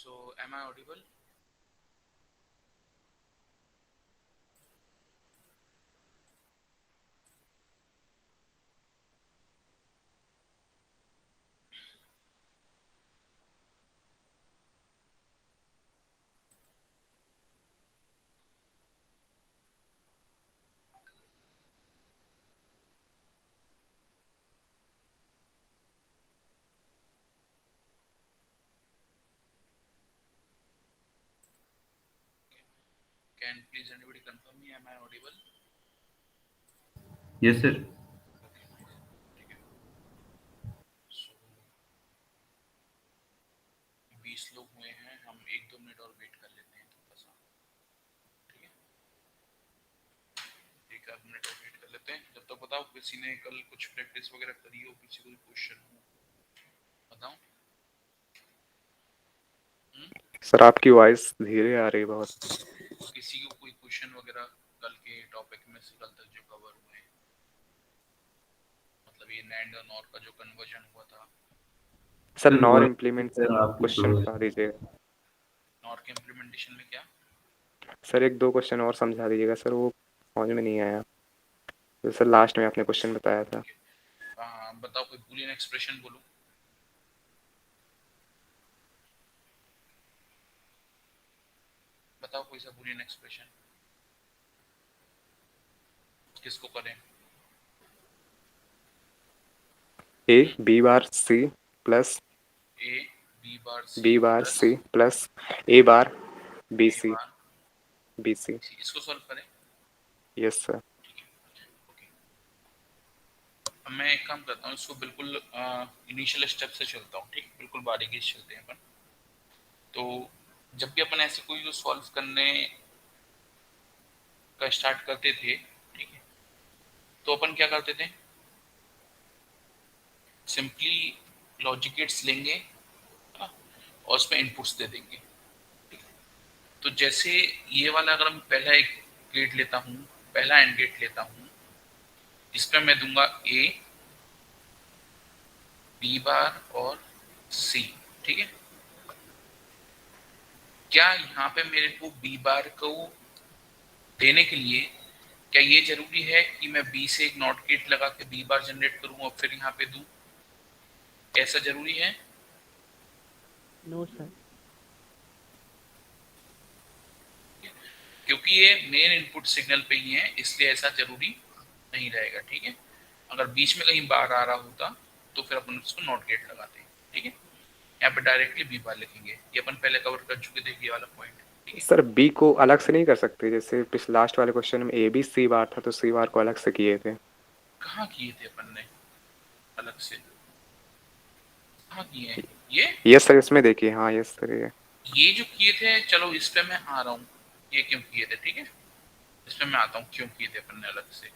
So, am I audible? Can please anybody confirm me? Am I audible? Yes, sir. Okay, ठीक है. So, 20 लोग हुए हैं. हम 1-2 मिनट और वेट कर लेते हैं थोड़ा सा. ठीक है, 1 आध मिनट और वेट कर लेते हैं. जब तक बताओ किसी ने कल कुछ प्रैक्टिस वगैरह करी हो, किसी को क्वेश्चन हो, बताओ. सर आपकी वॉइस धीरे आ रही है बहुत। किसी को कोई क्वेश्चन वगैरह कल के टॉपिक में से कल तक जो कवर हुए हैं, मतलब ये नैंड और नॉर का जो कन्वर्जन हुआ था. सर सर नॉर वो इम्प्लीमेंट सर आपकी क्वेश्चन स्लो है। बता दीजिएगा। नॉर के इम्प्लीमेंटेशन में क्या? सर एक दो क्वेश्चन और समझा दीजिएगा सर, वो समझ में नहीं आया। तो सर लास्ट में आपने क्वेश्चन बताया था। ओके, बताओ कोई बूलियन एक्सप्रेशन बोलो. बताओ कोई सा बूलियन एक्सप्रेशन किसको करें? A B bar C plus A B bar C B bar plus C plus A bar B A C bar B C. C, इसको सॉल्व करें. Yes sir. ठीक है, ओके. अब मैं एक काम करता हूँ, इसको बिल्कुल इनिशियल स्टेप से चलता हूँ. ठीक, बिल्कुल बारीकी से चलते हैं अपन. तो जब भी अपन ऐसे कोई जो सॉल्व करने का स्टार्ट करते थे, ठीक है, तो अपन क्या करते थे? सिंपली लॉजिक गेट्स लेंगे, हाँ, और उसमें इनपुट्स दे देंगे. ठीक है? तो जैसे ये वाला अगर मैं पहला एक गेट लेता हूँ, पहला एंड गेट लेता हूँ, इसमें मैं दूंगा ए बी बार और सी. ठीक है, क्या यहाँ पे मेरे को बी बार को देने के लिए क्या ये जरूरी है कि मैं बी से एक नॉट गेट लगा के बी बार जनरेट करूँ और फिर यहाँ पे दूं? ऐसा जरूरी है? No sir. क्योंकि ये मेन इनपुट सिग्नल पे ही है, इसलिए ऐसा जरूरी नहीं रहेगा. ठीक है, अगर बीच में कहीं बार आ रहा होता तो फिर अपन उसको नॉट गेट लगाते हैं. ठीक है, यहाँ पे डायरेक्टली बी बार लिखेंगे. ये अपन पहले कवर कर चुके थे ये वाला पॉइंट. ठीक है, सर बी को अलग से नहीं कर सकते? जैसे पिछले लास्ट वाले क्वेश्चन में ए बी सी बार था तो सी बार को अलग से किए थे। कहाँ किए थे अपन ने अलग से? कहाँ किए हैं ये? यस सर, इसमें देखिए। हाँ यस सर, ये जो किए थे, चलो इस पे मैं आ रहा हूँ. ये क्यों किए थे? ठीक है, इस पे मैं आता हूँ क्यों किए थे अपन ने अलग से.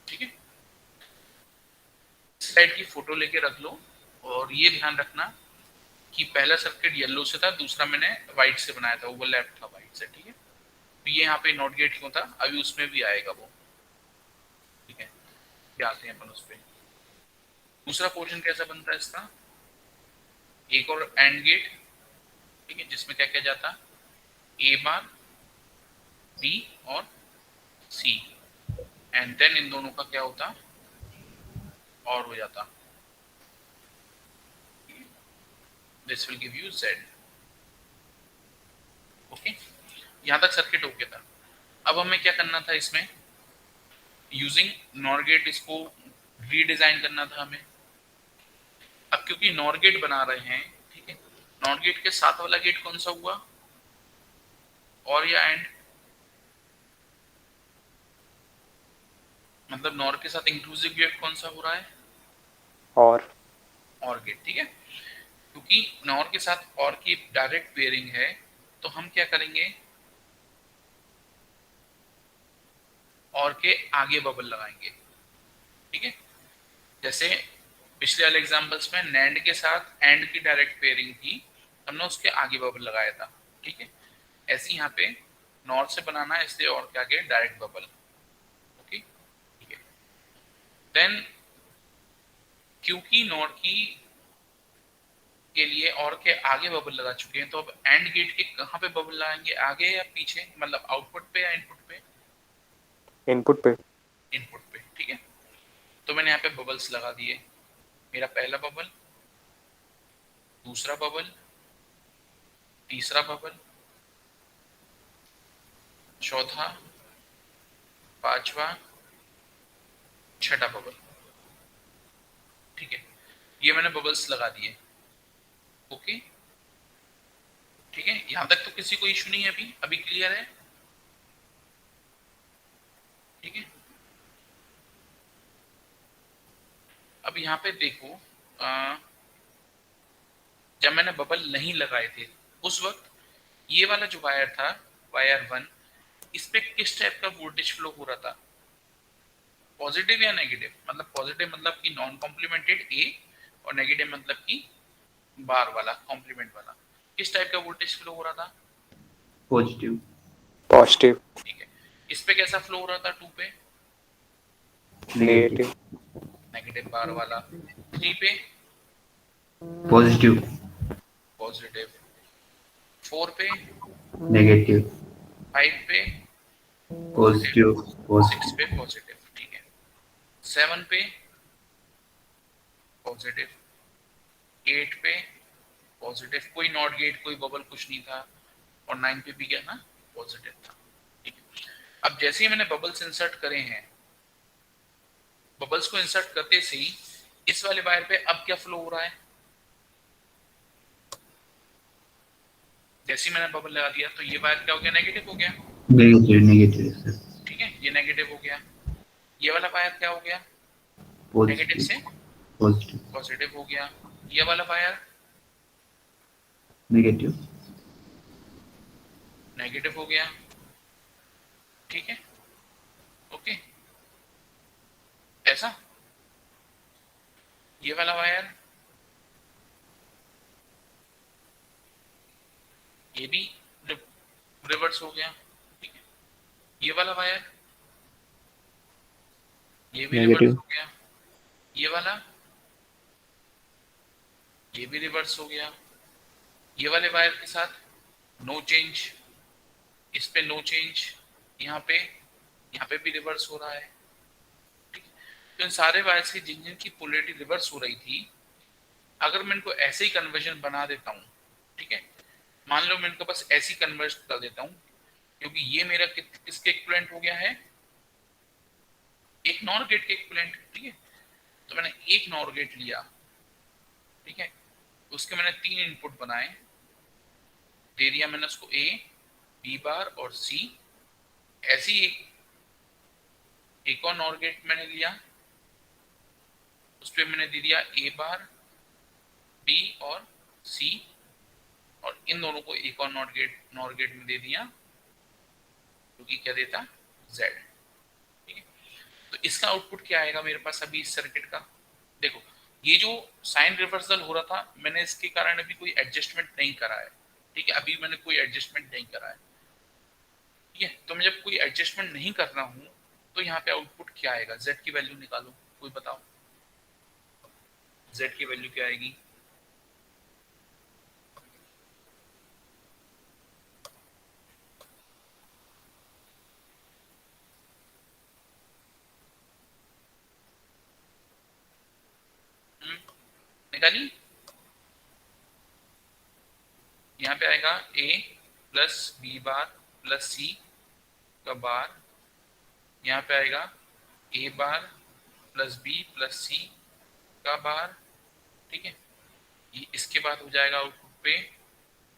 ठीक है, स्लाइड की फोटो लेके रख लो और ये ध्यान रखना कि पहला सर्किट येलो से था, दूसरा मैंने व्हाइट से बनाया था, ओवरलैप था व्हाइट से. ठीक है, तो ये यहाँ पे नॉट गेट क्यों था, अभी उसमें भी आएगा वो. ठीक है, क्या आते हैं अपन उस पर. दूसरा पोर्शन कैसा बनता है इसका? एक और एंड गेट. ठीक है, जिसमें क्या क्या जाता? ए बार बी और सी, एंड देन इन दोनों का क्या होता? और हो जाता. This will give you Z. Okay, यहाँ तक सर्किट ओके था. अब हमें क्या करना था इसमें? यूजिंग नॉर गेट इसको रीडिजाइन करना था हमें. अब क्योंकि नॉर गेट बना रहे हैं, ठीक है, नॉर गेट के साथ वाला गेट कौन सा हुआ? और या एंड? मतलब नॉर के साथ इंक्लूसिव गेट कौन सा हो रहा है? और गेट. ठीक है, क्योंकि नॉर के साथ और की डायरेक्ट पेयरिंग है, तो हम क्या करेंगे? और के आगे बबल लगाएंगे. ठीक है, जैसे पिछले वाले एग्जांपल्स में नैंड के साथ एंड की डायरेक्ट पेयरिंग थी, हमने उसके आगे बबल लगाया था. ठीक है, ऐसे यहाँ पे नॉर से बनाना है, इसलिए और के आगे डायरेक्ट बबल. ओके, ठीक है. देन क्योंकि नॉर की के लिए और के आगे बबल लगा चुके हैं, तो अब एंड गेट के कहाँ पे बबल लगाएंगे, आगे या पीछे, मतलब आउटपुट पे या इनपुट पे? इनपुट पे। इनपुट पे, ठीक है। तो मैंने यहाँ पे बबल्स लगा दिए, मेरा पहला बबल, दूसरा बबल, तीसरा बबल, चौथा, पांचवा, छठा बबल, ठीक है। ये मैंने बबल्स लगा दिए, ओके, ठीक है। यहां तक तो किसी को इशू नहीं है, अभी अभी क्लियर है, ठीक है। अब यहाँ पे देखो, जब मैंने बबल नहीं लगाए थे उस वक्त ये वाला जो वायर था, वायर 1, इस पे किस टाइप का वोल्टेज फ्लो हो रहा था, पॉजिटिव या नेगेटिव? मतलब पॉजिटिव मतलब कि नॉन कॉम्प्लीमेंटेड ए, और नेगेटिव मतलब कि बार वाला कॉम्प्लीमेंट वाला। किस टाइप का वोल्टेज फ्लो हो रहा था? पॉजिटिव। पॉजिटिव। ठीक है। इस पे कैसा फ्लो हो रहा था 2 पे? नेगेटिव। नेगेटिव बार वाला। 3 पे? पॉजिटिव। पॉजिटिव। 4 पे? नेगेटिव। 5 पे? पॉजिटिव। 6 पे पॉजिटिव, ठीक है। 7 पे? पॉजिटिव। 8 पे? पॉजिटिव, कोई नॉट गेट, कोई बबल, कुछ नहीं था। और 9 पे भी क्या था? पॉजिटिव था, ठीक है। अब जैसे ही मैंने बबल्स इंसर्ट करे हैं, बबल्स को इंसर्ट करते से ही इस वाले वायर पे अब क्या फ्लो हो रहा है? जैसे ही मैंने बबल लगा दिया तो ये वायर क्या हो गया? नेगेटिव हो गया, नेगेटिव। Negative sir. ठीक है, ये नेगेटिव हो गया। ये वाला वायर क्या हो गया? नेगेटिव से पॉजिटिव। पॉजिटिव। पॉजिटिव हो गया। ये वाला वायर नेगेटिव। नेगेटिव हो गया, ठीक है, ओके। ऐसा ये वाला वायर, ये भी रिवर्स हो गया, ठीक है। ये वाला वायर, ये भी रिवर्स नेगेटिव। हो गया। ये वाला, ये भी रिवर्स हो गया। ये वाले वायर के साथ नो चेंज, इस पे नो चेंज, यहाँ पे भी रिवर्स हो रहा है, ठीक है। तो इन सारे वायर्स की जिन जिन की पोलैरिटी रिवर्स हो रही थी, अगर मैं इनको ऐसे ही कन्वर्जन बना देता हूँ, ठीक है, मान लो मैं इनको बस ऐसे ही कन्वर्ट कर देता हूँ, क्योंकि ये मेरा किसके इक्विवेलेंट हो गया है? एक नॉर गेट के इक्विवेलेंट, ठीक है। तो मैंने एक नॉर गेट लिया, ठीक है, उसके मैंने 3 इनपुट बनाए, दे दिया मैंने उसको ए, बी बार और सी। ऐसी एक और नॉर गेट मैंने लिया, उस पर मैंने दे दिया ए बार, बी और सी, और इन दोनों को एक और नॉर गेट में दे दिया, क्योंकि क्या देता? जेड, ठीक है। तो इसका आउटपुट क्या आएगा मेरे पास अभी इस सर्किट का? देखो, ये जो साइन रिवर्सल हो रहा था, मैंने इसके कारण अभी कोई एडजस्टमेंट नहीं करा है, ठीक है, अभी मैंने कोई एडजस्टमेंट नहीं करा है, ठीक है। तो मैं जब कोई एडजस्टमेंट नहीं कर रहा हूं, तो यहाँ पे आउटपुट क्या आएगा? जेड की वैल्यू निकालो, कोई बताओ, जेड की वैल्यू क्या आएगी? निकाली। यहाँ पे आएगा ए plus B bar plus C का बार, यहाँ पे आएगा ए bar plus B plus C का बार, ठीक है। ये इसके बाद हो जाएगा आउटपुट पे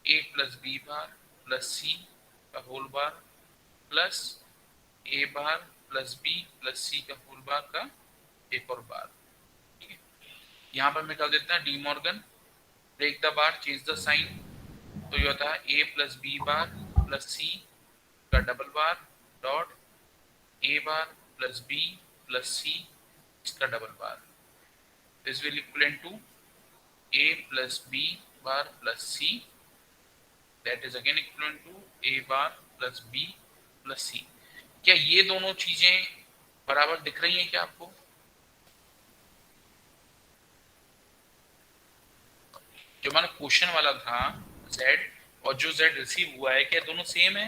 ए plus B bar plus C का whole bar plus A bar plus B plus C का होल बार का एक और बार, ठीक है। यहाँ पर मैं कर देता हूँ De Morgan, break the bar change the sign, तो ये होता है A plus B bar plus C का double bar dot A bar plus B plus C इसका double bar, this will equivalent to A plus B bar plus C, that is again equivalent to A bar plus B plus C. क्या ये दोनों चीजें बराबर दिख रही हैं क्या आपको? जो हमारा क्वेश्चन वाला था z और जो z रिसीव हुआ है, क्या दोनों सेम है?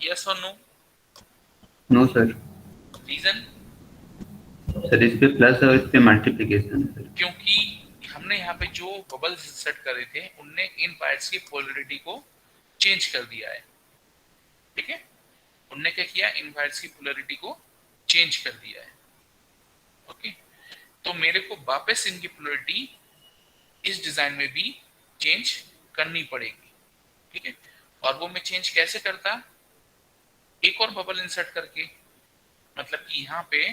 यस और no? No sir. Reason? Sir इस पे प्लस और इस पे मल्टीप्लिकेशन है सर। क्योंकि हमने यहाँ पे जो बबल्स सेट करे थे उनने इन पार्ट्स की पोलरिटी को चेंज कर दिया है, ठीक है। उनने क्या किया, इन पार्ट्स की पोलरिटी को चेंज कर दिया है, ओके। तो मेरे को वापस इनकी पोलरिटी इस डिजाइन में भी चेंज करनी पड़ेगी, ठीक है। और वो मैं चेंज कैसे करता? एक और बबल इंसर्ट करके, मतलब कि यहाँ पे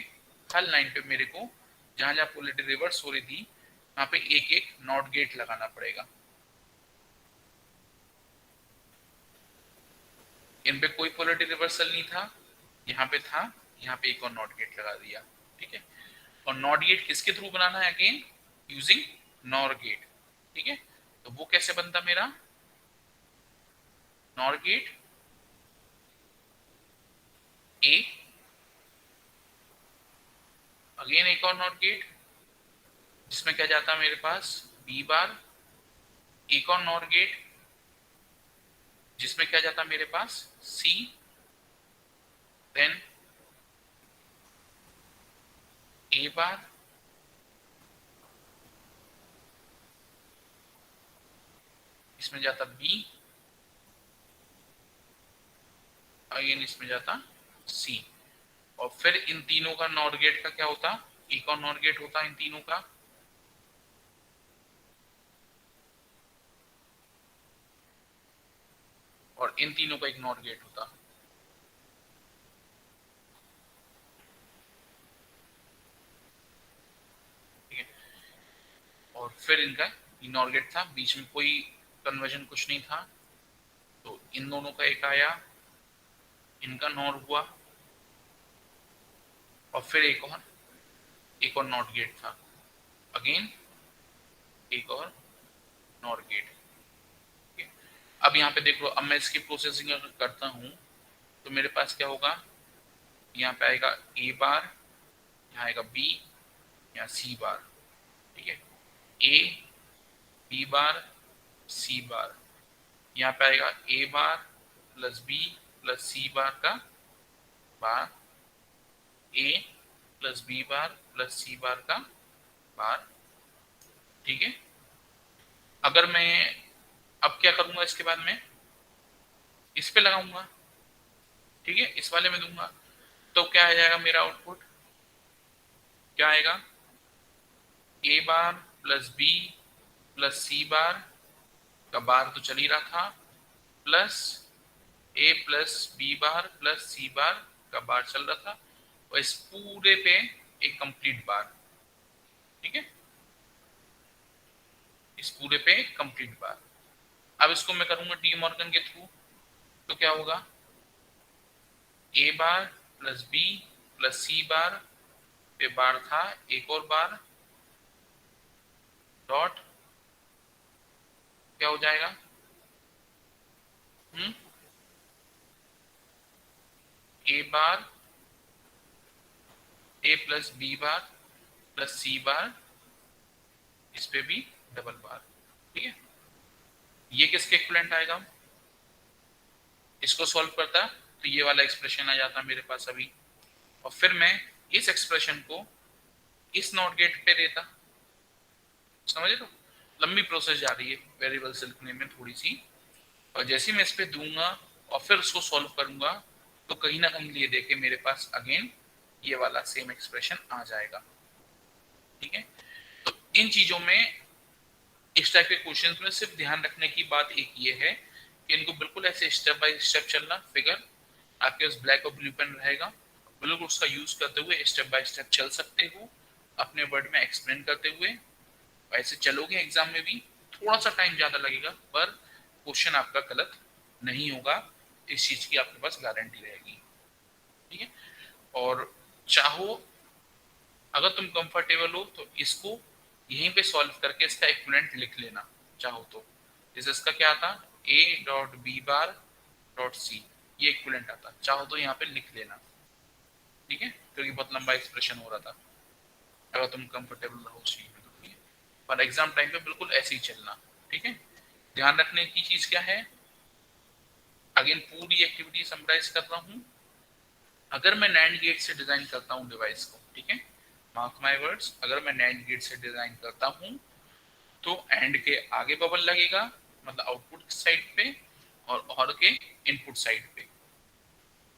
हर लाइन पे मेरे को जहां जहां पोलरिटी रिवर्स हो रही थी वहां पे एक एक नॉट गेट लगाना पड़ेगा। इन पे कोई पोलरिटी रिवर्सल नहीं था, यहाँ पे था, यहाँ पे एक और नॉट गेट लगा दिया, ठीक है। और नॉट गेट किसके थ्रू बनाना है? अगेन यूजिंग नॉर गेट, ठीक है। तो वो कैसे बनता मेरा? नॉर गेट ए, अगेन एक और नॉट गेट जिसमें क्या जाता मेरे पास बी बार, एक और नॉर गेट जिसमें क्या जाता मेरे पास सी, देन ए बार, इसमें जाता बी, अगेन इसमें जाता सी। और फिर इन तीनों का नॉर गेट का क्या होता? एक और नॉर गेट होता इन तीनों का, और इन तीनों का एक नॉर गेट होता, ठीक है। और फिर इनका नॉर गेट था, बीच में कोई कन्वर्जन कुछ नहीं था, तो इन दोनों का एक आया, इनका नॉर हुआ, और फिर एक और नॉट गेट था, अगेन एक और नॉट गेट, ठीक है। अब यहाँ पे देख लो, अब मैं इसकी प्रोसेसिंग अगर करता हूँ तो मेरे पास क्या होगा, यहाँ पे आएगा ए बार, यहाँ आएगा बी, यहाँ सी बार, ठीक है। ए बी बार सी बार, यहाँ पे आएगा ए बार प्लस बी प्लस सी बार का बार, ए प्लस बी बार प्लस सी बार का बार, ठीक है। अगर मैं अब क्या करूंगा, इसके बाद में इस पे लगाऊंगा, ठीक है, इस वाले में दूंगा, तो क्या आ जाएगा मेरा आउटपुट? क्या आएगा? ए बार प्लस बी प्लस सी बार का बार तो चल ही रहा था, प्लस ए प्लस बी बार प्लस सी बार का बार चल रहा था, और इस पूरे पे एक कंप्लीट बार, ठीक है, इस पूरे पे एक कंप्लीट बार। अब इसको मैं करूंगा डी मॉर्गन के थ्रू, तो क्या होगा? ए बार प्लस बी प्लस सी बार पे बार था एक और बार, डॉट क्या हो जाएगा? ए बार ए प्लस बी बार प्लस सी बार, इस पे भी डबल बार, ठीक है। ये किसके इक्विवेलेंट आएगा? इसको सॉल्व करता तो ये वाला एक्सप्रेशन आ जाता मेरे पास अभी, और फिर मैं इस एक्सप्रेशन को इस नॉट गेट पे देता, समझ लो लंबी प्रोसेस जा रही है वेरिएबल्स लिखने में थोड़ी सी, और जैसे ही मैं इस पे दूंगा और फिर उसको सॉल्व करूंगा तो कहीं ना कहीं ये देखे मेरे पास अगेन ये वाला सेम एक्सप्रेशन आ जाएगा, ठीक है। तो इन चीजों में, इस टाइप के क्वेश्चंस में सिर्फ ध्यान रखने की बात एक ये है कि इनको बिल्कुल ऐसे स्टेप बाय स्टेप चलना, फिगर आपके पास ब्लैक और ब्लू पेन रहेगा, बिल्कुल उसका यूज करते हुए स्टेप बाय स्टेप चल सकते हो, अपने वर्ड में एक्सप्लेन करते हुए ऐसे चलोगे एग्जाम में भी थोड़ा सा टाइम ज्यादा लगेगा, पर क्वेश्चन आपका गलत नहीं होगा, इस चीज की आपके पास गारंटी रहेगी, ठीक है। और चाहो अगर तुम कंफर्टेबल हो तो इसको यहीं पे सॉल्व करके इसका इक्विवेलेंट लिख लेना चाहो तो, जैसे इसका क्या आता a dot B bar dot C, ये इक्विवेलेंट आता, चाहो तो यहाँ पे लिख लेना, ठीक है, क्योंकि बहुत लंबा एक्सप्रेशन हो रहा था, अगर तुम कंफर्टेबल रहो उस चीज में तो, ठीक है। पर एग्जाम टाइम पे बिल्कुल ऐसे ही चलना, ठीक है। ध्यान रखने की चीज क्या है, अगेन पूरी एक्टिविटी समराइज कर रहा हूँ। अगर मैं नैंड गेट से डिजाइन करता हूँ डिवाइस को, ठीक है, मार्क माय वर्ड्स, अगर मैं नैंड गेट से डिजाइन करता हूँ तो एंड के आगे बबल लगेगा, मतलब आउटपुट साइड पे, और के इनपुट साइड पे,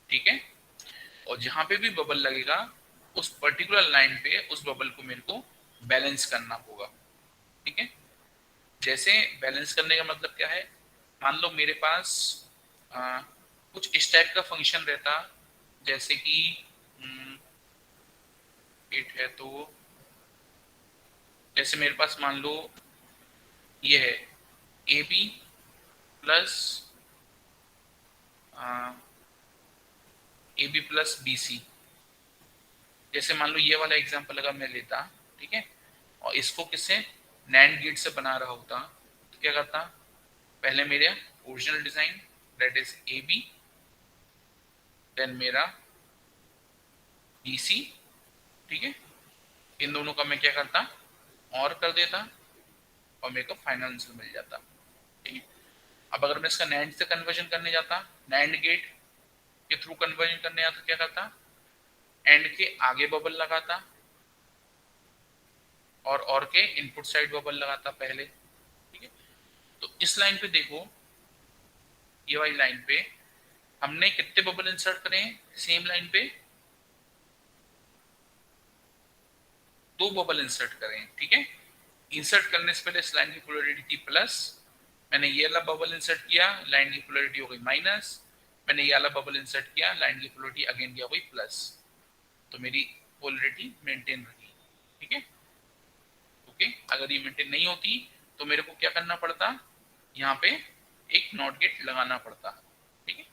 ठीक है। और जहां पे भी बबल लगेगा उस पर्टिकुलर लाइन पे उस बबल को मेरे को बैलेंस करना होगा, ठीक है। जैसे बैलेंस करने का मतलब क्या है, मान लो मेरे पास कुछ इस टाइप का फंक्शन रहता, जैसे कि इट है तो, जैसे मेरे पास मान लो ये है A B plus A B plus B C. जैसे मान लो ये वाला एग्जांपल अगर मैं लेता, ठीक है, और इसको किससे नैंड गेट से बना रहा होता, तो क्या करता, पहले मेरा original design that is A B, then मेरा बी सी, ठीक है, इन दोनों का मैं क्या करता और कर देता और मेरे को फाइनल आंसर मिल जाता, ठीक है। अब अगर मैं इसका नैंड से कन्वर्जन करने जाता, नैंड गेट के थ्रू कन्वर्जन करने जाता, क्या करता, एंड के आगे बबल लगाता और के इनपुट साइड बबल लगाता पहले, ठीक है। तो इस लाइन पे देखो, ये वाली लाइन पे हमने कितने बबल इंसर्ट करे हैं, सेम लाइन पे 2 बबल इंसर्ट करें, ठीक है। इंसर्ट करने से पहले इस लाइन की पोलैरिटी थी प्लस, मैंने ये वाला बबल इंसर्ट किया, लाइन की पोलैरिटी हो गई माइनस, मैंने ये वाला बबल इंसर्ट किया, लाइन की पोलैरिटी अगेन क्या हो गई प्लस, तो मेरी पोलैरिटी मेंटेन रही, ठीक है। ओके, अगर ये मेंटेन नहीं होती तो मेरे को क्या करना पड़ता, यहाँ पे एक नॉट गेट लगाना पड़ता, ठीक है।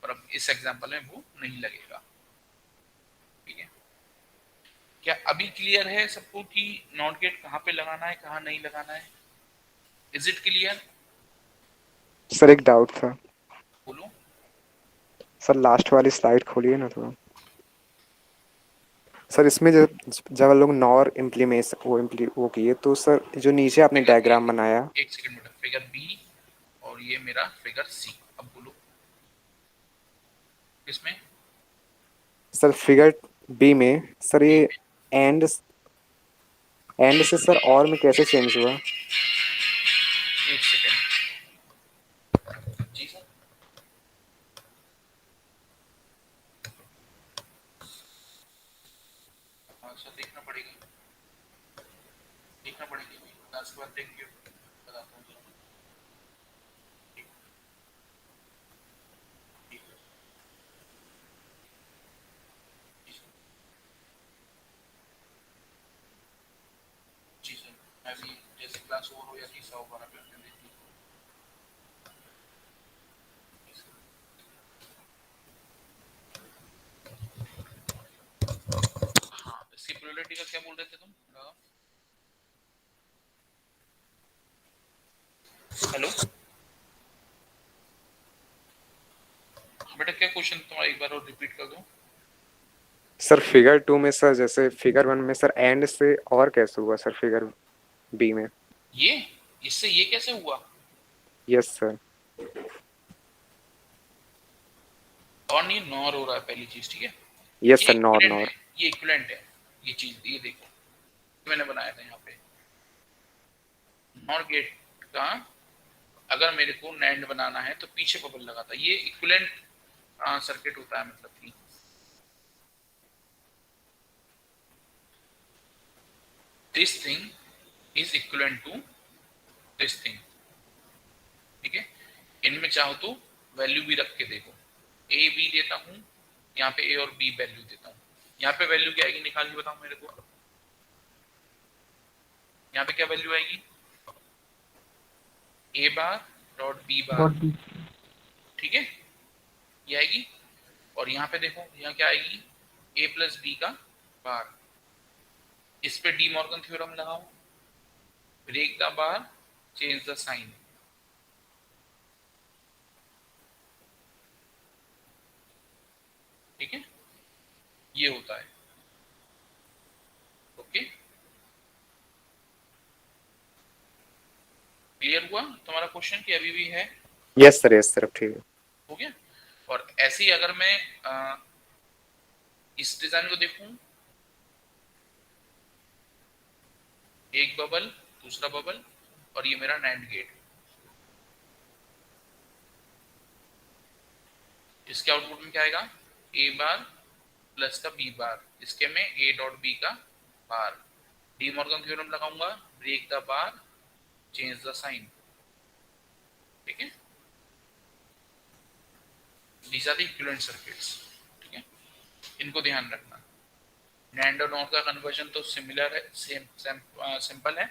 पर अब इस एग्जांपल में वो नहीं लगेगा, ठीक है। क्या अभी क्लियर है सबको कि नॉट गेट कहाँ पे लगाना है, कहाँ नहीं लगाना है? Is it clear? सर एक डाउट था बोलो। सर, लास्ट वाली स्लाइड खोलिए ना थोड़ा। सर इसमें जब जब हम लोग नॉर इम्प्लीमेशन वो किए तो सर जो नीचे आपने फिगर बी, डायग्राम बनाया। एक सेकंड बेटा, फिगर बी और ये मेरा फिगर सी, अब बोलो किसमें? सर फिगर बी में सर बी ये में, एंड एंड से सर और में कैसे चेंज हुआ? एक सेकंड जी सर। हाँ सर, देखना पड़ेगा, देखना पड़ेगी, 10 बार देख के बताता हूँ सर। ठीक, ठीक है, जी सर, जी सर, मैं भी जैसे क्लास ओवर हो जाती 100 बार करके देखती हूँ। जी सर। हाँ, इसकी प्रोबेबिलिटी का क्या बोल रहे थे तुम? हेलो, बेटा क्या क्वेश्चन तुम्हारा, एक बार और रिपीट कर दो। सर फिगर 2 में सर, जैसे फिगर 1 में सर एंड से और कैसे हुआ सर फिगर बी में? ये इससे ये कैसे हुआ? Yes sir. और नहीं, नॉर हो रहा है पहली चीज, ठीक है। यस ये सर, नॉर इक्विवेलेंट है, नॉर। ये इक्विवेलेंट है, ये चीज, ये देखो मैंने बनाया था यहाँ पे नॉर गेट का। अगर मेरे को नैंड बनाना है तो पीछे बबल लगाता, ये इक्विवेलेंट सर्किट होता है, मतलब कि this thing is equivalent to this thing, ठीक है। इनमें चाहो तो वैल्यू भी रख के देखो, ए बी देता हूँ, यहाँ पे ए और बी वैल्यू देता हूँ, यहाँ पे वैल्यू क्या आएगी निकाल के बताओ मेरे को, यहाँ पे क्या वैल्यू आएगी, A bar dot B bar, dot B. ठीक है, ये आएगी। और यहाँ पे देखो, यहाँ क्या आएगी, ए प्लस बी का बार। इस पे डी मॉर्गन थ्योरम लगाओ, break the bar, change the sign, ठीक है, ये होता है। ओके, क्लियर हुआ तुम्हारा क्वेश्चन कि अभी भी है? यस सर ठीक है। हो गया। और ऐसे ही अगर मैं इस डिजाइन को देखूं, एक बबल, दूसरा बबल, और ये मेरा नैंड गेट, इसके आउटपुट में क्या आएगा? ए बार प्लस का बी बार, इसके में ए डॉट बी का बार। डी मॉर्गन थ्योरम लगाऊंगा, break the bar, change the sign. ठीक है, these are the equivalent circuits. ठीक है, इनको ध्यान रखना। नैंड और नॉर का कन्वर्जन तो सिमिलर है, सिंपल है,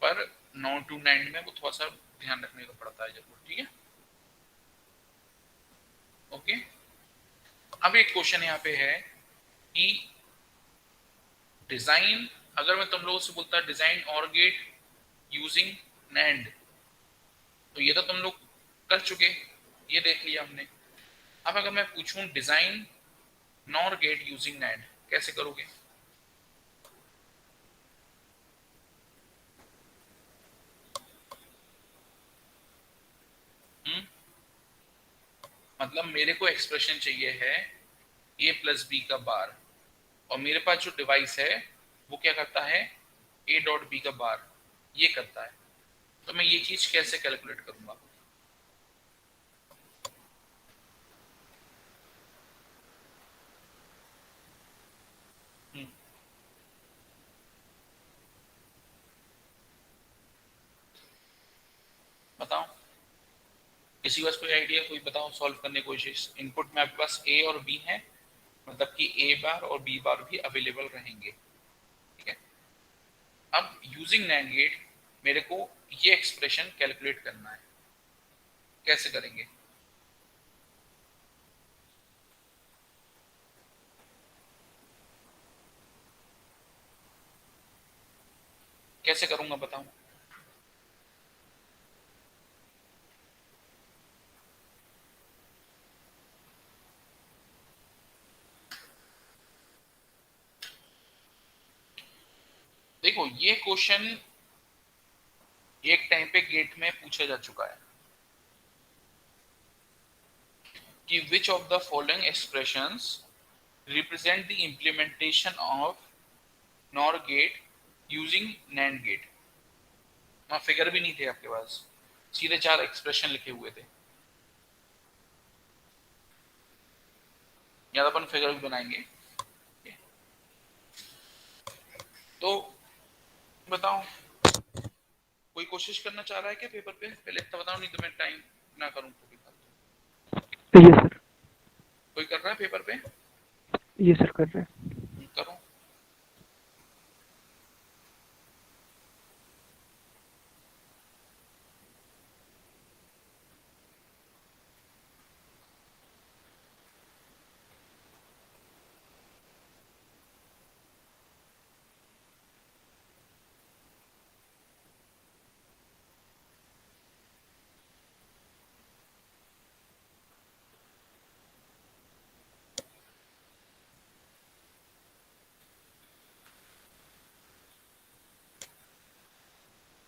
पर नॉर टू नैंड में वो थोड़ा सा ध्यान रखने को पड़ता है जरूर। ठीक है, ओके। अब एक क्वेश्चन यहाँ पे है कि डिजाइन, अगर मैं तुम लोगों से बोलता डिजाइन और गेट यूजिंग नैंड, तो ये तो तुम लोग कर चुके, ये देख लिया हमने। अब अगर मैं पूछूं design NOR gate using NAND, कैसे करोगे? मतलब मेरे को एक्सप्रेशन चाहिए है ए प्लस बी का बार, और मेरे पास जो डिवाइस है वो क्या करता है? ए डॉट बी का बार ये करता है। तो मैं ये चीज कैसे कैलकुलेट करूंगा? हम्म, बताओ, किसी के पास कोई आइडिया, कोई बताओ सॉल्व करने की कोशिश। इनपुट में आपके पास ए और बी है, मतलब कि ए बार और बी बार भी अवेलेबल रहेंगे। ठीक है, अब यूजिंग नैंड गेट मेरे को ये एक्सप्रेशन कैलकुलेट करना है, कैसे करेंगे? कैसे करूंगा बताओ? देखो, ये क्वेश्चन एक टाइम पे गेट में पूछा जा चुका है कि which of the following expressions represent the implementation of NOR gate using NAND gate. वहां फिगर भी नहीं थे आपके पास, सीधे 4 एक्सप्रेशन लिखे हुए थे, या तो अपन फिगर भी बनाएंगे। तो बताओ, कोई कोशिश करना चाह रहा है क्या पेपर पे? पहले इतना बताओ, नहीं तो मैं टाइम ना करूं तो भी ये सर, कोई कर रहा है पेपर पे? ये सर कर रहे हैं। करो।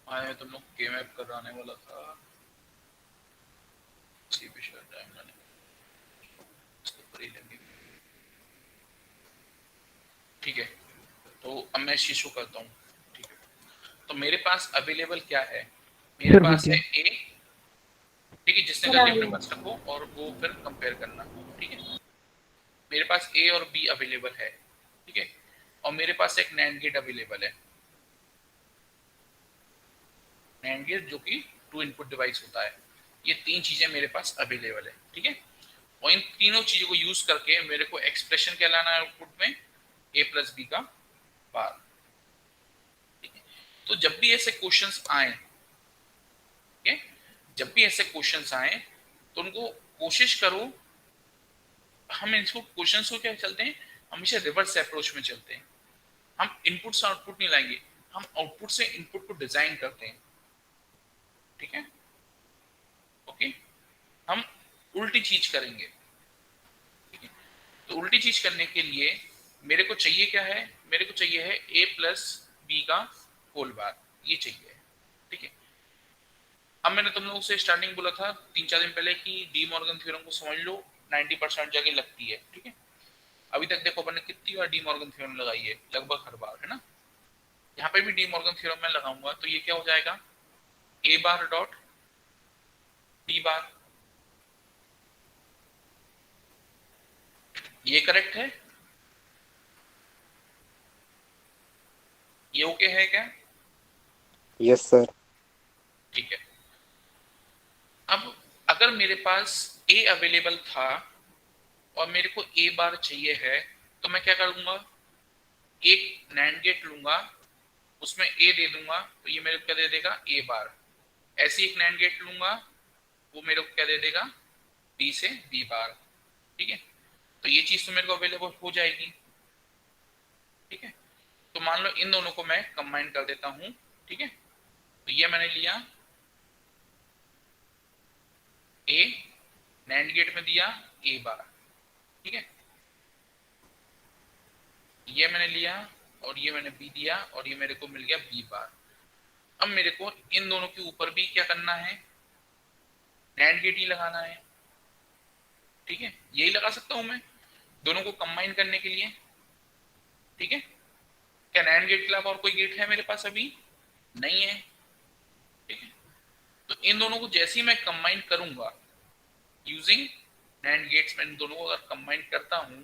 आए तुम लोग के मैप कराने वाला था, इसी पे शायद टाइम लाने इसके ऊपर ही लेंगे। ठीक है, तो अब मैं इस चीज को करता हूँ। ठीक है, तो मेरे पास अवेलेबल क्या है? मेरे सर हो पास है गया। ए। ठीक है, जिसने करके अपने पास रखो और वो फिर कंपेयर करना। ठीक है, मेरे पास ए और बी अवेलेबल है। ठीक है, और मेरे पास एक नैंड गेट अवेलेबल है, नैंड गेट जो कि 2 इनपुट डिवाइस होता है। ये 3 चीजें मेरे पास अवेलेबल है। ठीक है, और इन तीनों चीजों को यूज करके मेरे को एक्सप्रेशन क्या लाना है आउटपुट में? ए प्लस बी का बार। ठीक है, तो जब भी ऐसे क्वेश्चंस आए, ठीक है, जब भी ऐसे क्वेश्चंस आए तो उनको कोशिश करो, हम इसको क्वेश्चंस को क्या चलते हैं, हमेशा रिवर्स अप्रोच में चलते हैं। हम इनपुट से आउटपुट नहीं लाएंगे, हम आउटपुट से इनपुट को डिजाइन करते हैं। ठीक है, ओके, हम उल्टी चीज करेंगे। ठीक है, तो उल्टी चीज करने के लिए मेरे को चाहिए क्या है? मेरे को चाहिए है ए प्लस बी का होल बार, ये चाहिए। ठीक है, अब मैंने तुम लोगों से स्टार्टिंग बोला था 3-4 दिन पहले कि डी मॉर्गन थ्योरम को समझ लो, 90% जगह लगती है, ठीक है। अभी तक देखो अपन ने कितनी बार डी मॉर्गन थ्योरम लगाई है, लगभग हर बार, है ना। यहाँ पे भी डी मॉर्गन थ्योरम मैं लगाऊंगा तो ये क्या हो जाएगा, ए बार डॉट बी बार। ये करेक्ट है, ये ओके है क्या? Yes sir. ठीक है। अब अगर मेरे पास ए अवेलेबल था और मेरे को ए बार चाहिए है तो मैं क्या करूंगा, एक नैंड गेट लूंगा, उसमें ए दे दूंगा तो ये मेरे को क्या दे देगा, ए बार। ऐसे एक नैंड गेट लूंगा, वो मेरे को क्या दे देगा, बी से बी बार, ठीक है। तो ये चीज तो मेरे को अवेलेबल हो जाएगी, ठीक है। तो मान लो इन दोनों को मैं कंबाइन कर देता हूं, ठीक है। तो ये मैंने लिया, ए नैंड गेट में दिया ए बार, ठीक है। ये मैंने लिया और ये मैंने बी दिया और ये मेरे को मिल गया बी बार। अब मेरे को इन दोनों के ऊपर भी क्या करना है, नैंड गेट ही लगाना है, ठीक है। यही लगा सकता हूं मैं दोनों को कंबाइन करने के लिए, ठीक है। क्या नैंड गेट के अलावा और कोई गेट है मेरे पास? अभी नहीं है, ठीक है। तो इन दोनों को जैसे ही मैं कंबाइन करूंगा यूजिंग नैंड गेट्स, मैं इन दोनों को अगर कंबाइन करता हूं,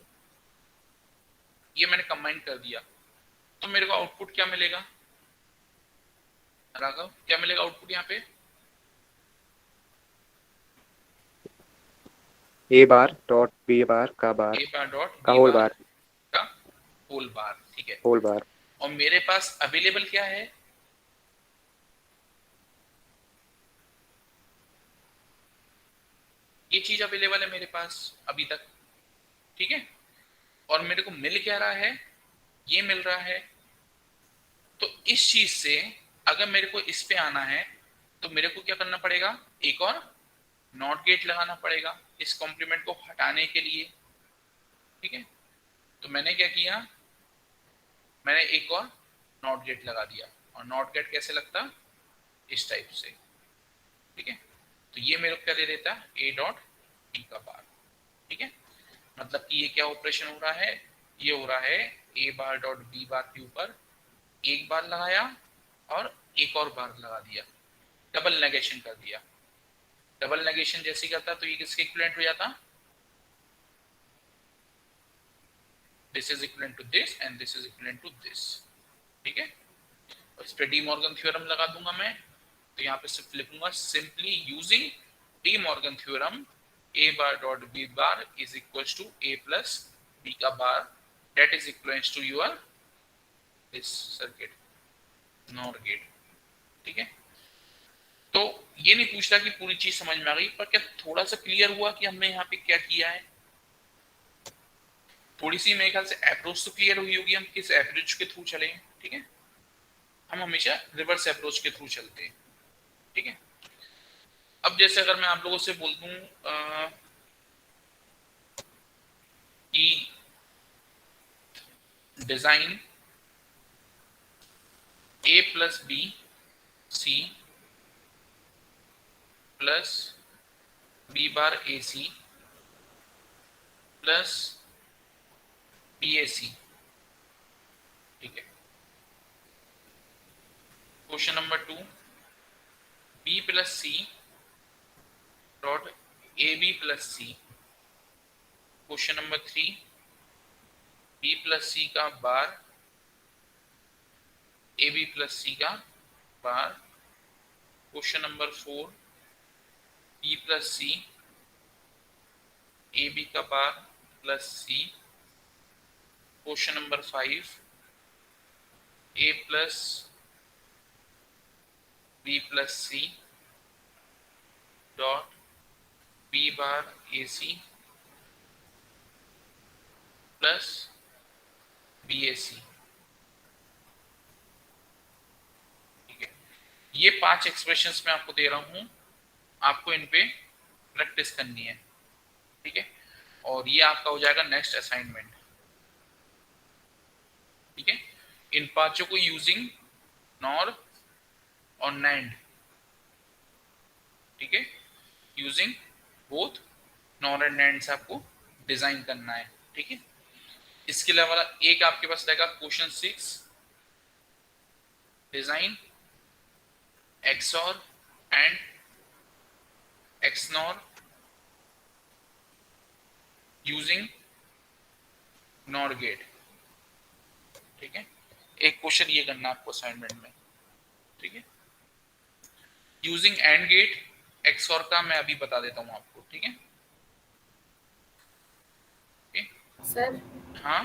ये मैंने कंबाइन कर दिया, तो मेरे को आउटपुट क्या मिलेगा, राघव क्या मिलेगा आउटपुट यहाँ पे? ए बार डॉट बी बार का बार ए बार डॉट का बी होल बार बार का होल बार, ठीक है। Whole bar. और मेरे पास अवेलेबल क्या है, ये चीज अवेलेबल है मेरे पास अभी तक, ठीक है। और मेरे को मिल क्या रहा है, ये मिल रहा है। तो इस चीज से अगर मेरे को इस पे आना है तो मेरे को क्या करना पड़ेगा, एक और नॉट गेट लगाना पड़ेगा इस कॉम्प्लीमेंट को हटाने के लिए, ठीक है। तो मैंने क्या किया, मैंने एक और नॉट गेट लगा दिया। और नॉट गेट कैसे लगता, इस टाइप से, ठीक है। तो ये मेरे को क्या दे देता, ए डॉट बी का बार, ठीक है। मतलब कि ये क्या ऑपरेशन हो रहा है, ये हो रहा है ए बार डॉट बी बार के ऊपर एक बार लगाया और एक और बार लगा दिया, डबल नेगेशन कर दिया। डबल नेगेशन जैसे करता तो ये किसके इक्विवेलेंट हो जाता, this is equivalent to this and this is equivalent to this, ठीक है। और इस पे डी मॉर्गन थ्योरम लगा दूंगा मैं, तो यहाँ पे सिर्फ लिखूंगा simply using De Morgan theorem A bar dot B bar is equal to A plus B का bar that is equal to your this circuit NOR gate, ठीक है। तो ये नहीं पूछ रहा कि पूरी चीज समझ में आ गई, पर क्या थोड़ा सा क्लियर हुआ कि हमने यहाँ पे क्या किया है? थोड़ी सी मेरे ख्याल से अप्रोच तो क्लियर हुई होगी, हम किस अप्रोच के थ्रू चले, ठीक है। हम हमेशा रिवर्स अप्रोच के थ्रू चलते हैं, ठीक है। अब जैसे अगर मैं आप लोगों से बोल दूं कि design A plus B C plus B bar A C plus B A C, ठीक है। Question number 2, B plus C dot A B plus C. Question number 3, B plus C का bar A B plus C का bar. Question number 4, B plus C A B का bar plus C. Question number 5, A plus B plus C dot B bar A C plus B A C, ठीक है। ये 5 expressions मैं आपको दे रहा हूं, आपको इन पे प्रैक्टिस करनी है, ठीक है। और ये आपका हो जाएगा नेक्स्ट असाइनमेंट, ठीक है। इन पांचों को यूजिंग नॉर और नैंड ठीक है, using both nor and and से आपको डिजाइन करना है। ठीक है, इसके अलावा एक आपके पास रहेगा question 6, design XOR and XNOR using NOR gate. ठीक है, एक क्वेश्चन ये करना आपको असाइनमेंट में। ठीक है, यूजिंग एंड गेट XOR का मैं अभी बता देता हूं आपको। ठीक है, सर हाँ,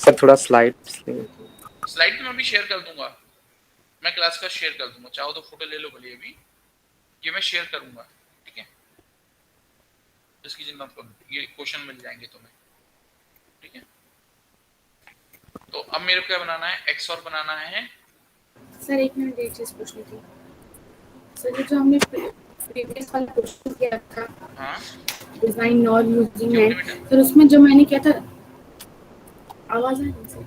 सर थोड़ा स्लाइड्स। स्लाइड तो मैं अभी शेयर कर दूंगा, मैं क्लास का शेयर कर दूंगा, चाहो तो फोटो ले लो भले, अभी ये मैं शेयर करूंगा। ठीक है, इसकी चिंता मत करो, ये क्वेश्चन मिल जाएंगे तुम्हें। ठीक है, तो अब मेरे को क्या बनाना है, XOR बनाना है। सर एक मिनट, एक चीज पूछनी थी सर। ये जो हमने प्रीवियस वाला क्वेश्चन किया था, हाँ, डिजाइन नॉर यूजिंग क्या एंड, बोलते बेटा? सर उसमें जो मैंने किया था, आवाज आ रही है सर?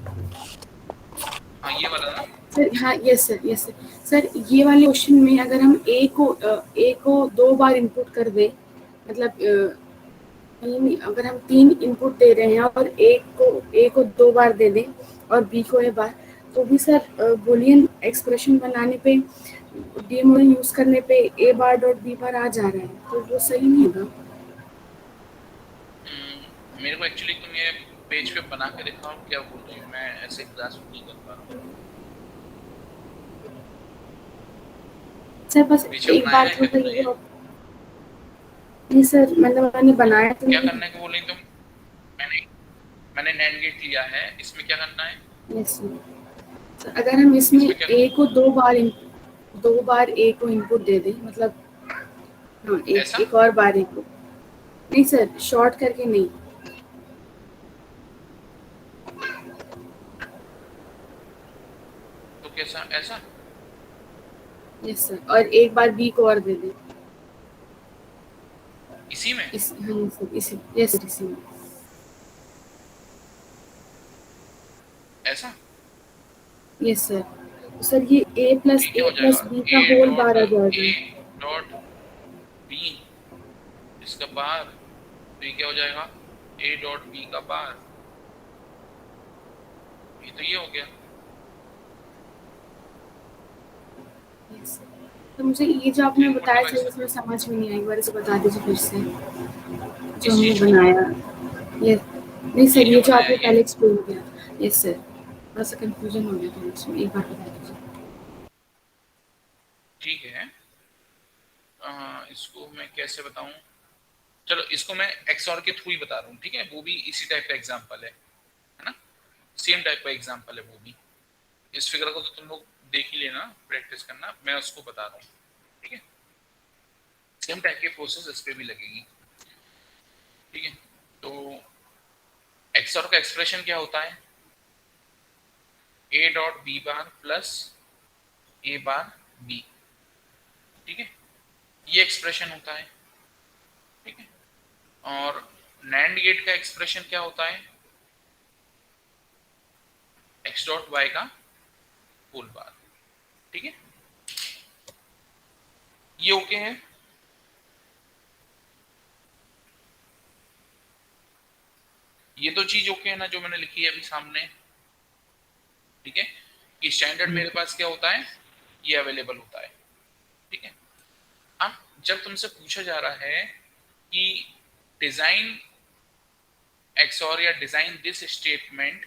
हाँ, ये वाला ना। सर हाँ, yes sir, yes sir. Sir ये वाले क्वेश्चन में अगर हम ए को 2 बार इनपुट कर दें, मतलब अगर हम 3 इनपुट दे रहे हैं और ए को 2 बार दे दें और बी को एक बार, तो भी सर बूलियन एक्सप्रेशन बनाने पे, डीमोल यूज करने पे ए बार डॉट बी बार आ जा रहा है, तो वो सही नहीं होगा। मेरे को एक्चुअली तुम ये पेज पे बना के दिखाओ क्या बोल रही हो, मैं ऐसे ग्रास नहीं कर पा रहा हूँ। सर बस पीछे एक बनाया बात है क्या तुमने बताइए। ये? नहीं सर, मतलब मैंने बनाया तो क्या नहीं। करने को बोल रही तुम? मैंने मैंने नैंड गेट लिया है, इसमें क्या करना है? यस सर, अगर हम इसमें इसमें क्या? ए को 2 बार ए को इनपुट दे दें, मतलब हाँ, ऐसा एक और बार ए को, नहीं सर शॉर्ट करके नहीं। तो कैसा, ऐसा? यस सर, और एक बार बी को और दे दें इसी में? हाँ सर, इसी, यस सर, इसी में। ऐसा? Yes sir. सर ये ए प्लस ये क्या हो बी जाएगा? का ए होल डॉट बार आ जाएगा। ए डॉट बी, इसका बार, तो ये क्या हो जाएगा? ए डॉट बी का बार, ये तो ये हो गया। Yes sir. तो मुझे ये जो आपने इनपुट बताया डिवाइस सर, इसमें समझ में नहीं आई, एक बार इसे बता दीजिए फिर से, जो इस हमने चीज को, बनाया। ये नहीं ये सर, क्या ये जो बनाया आपने ये? पहले एक्सप्लेन किया। यस सर, थोड़ा सा कंफ्यूजन हो गया था इसमें, एक बार बता दीजिए। ठीक है, इसको मैं कैसे बताऊं? चलो इसको मैं XOR के थ्रू ही बता रहा हूँ। ठीक है, वो भी इसी टाइप का एग्जांपल है ना, सेम टाइप का एग्जांपल है वो भी। इस फिगर को तो तुम लोग देख ही लेना, प्रैक्टिस करना, मैं उसको बता रहा हूँ। ठीक है, सेम टाइप के प्रोसेस इस पे भी लगेगी। ठीक है, तो XOR का एक्सप्रेशन क्या होता है? A dot B bar plus A bar B. ठीक है, ये एक्सप्रेशन होता है। ठीक है, और नैंड गेट का एक्सप्रेशन क्या होता है? एक्स डॉट वाई का होल बार। ठीक है, ये ओके है। ये तो चीज ओके है ना जो मैंने लिखी है अभी सामने। ठीक है, कि स्टैंडर्ड मेरे पास क्या होता है, ये अवेलेबल होता है। ठीक है, अब जब तुमसे पूछा जा रहा है कि डिजाइन XOR या design this statement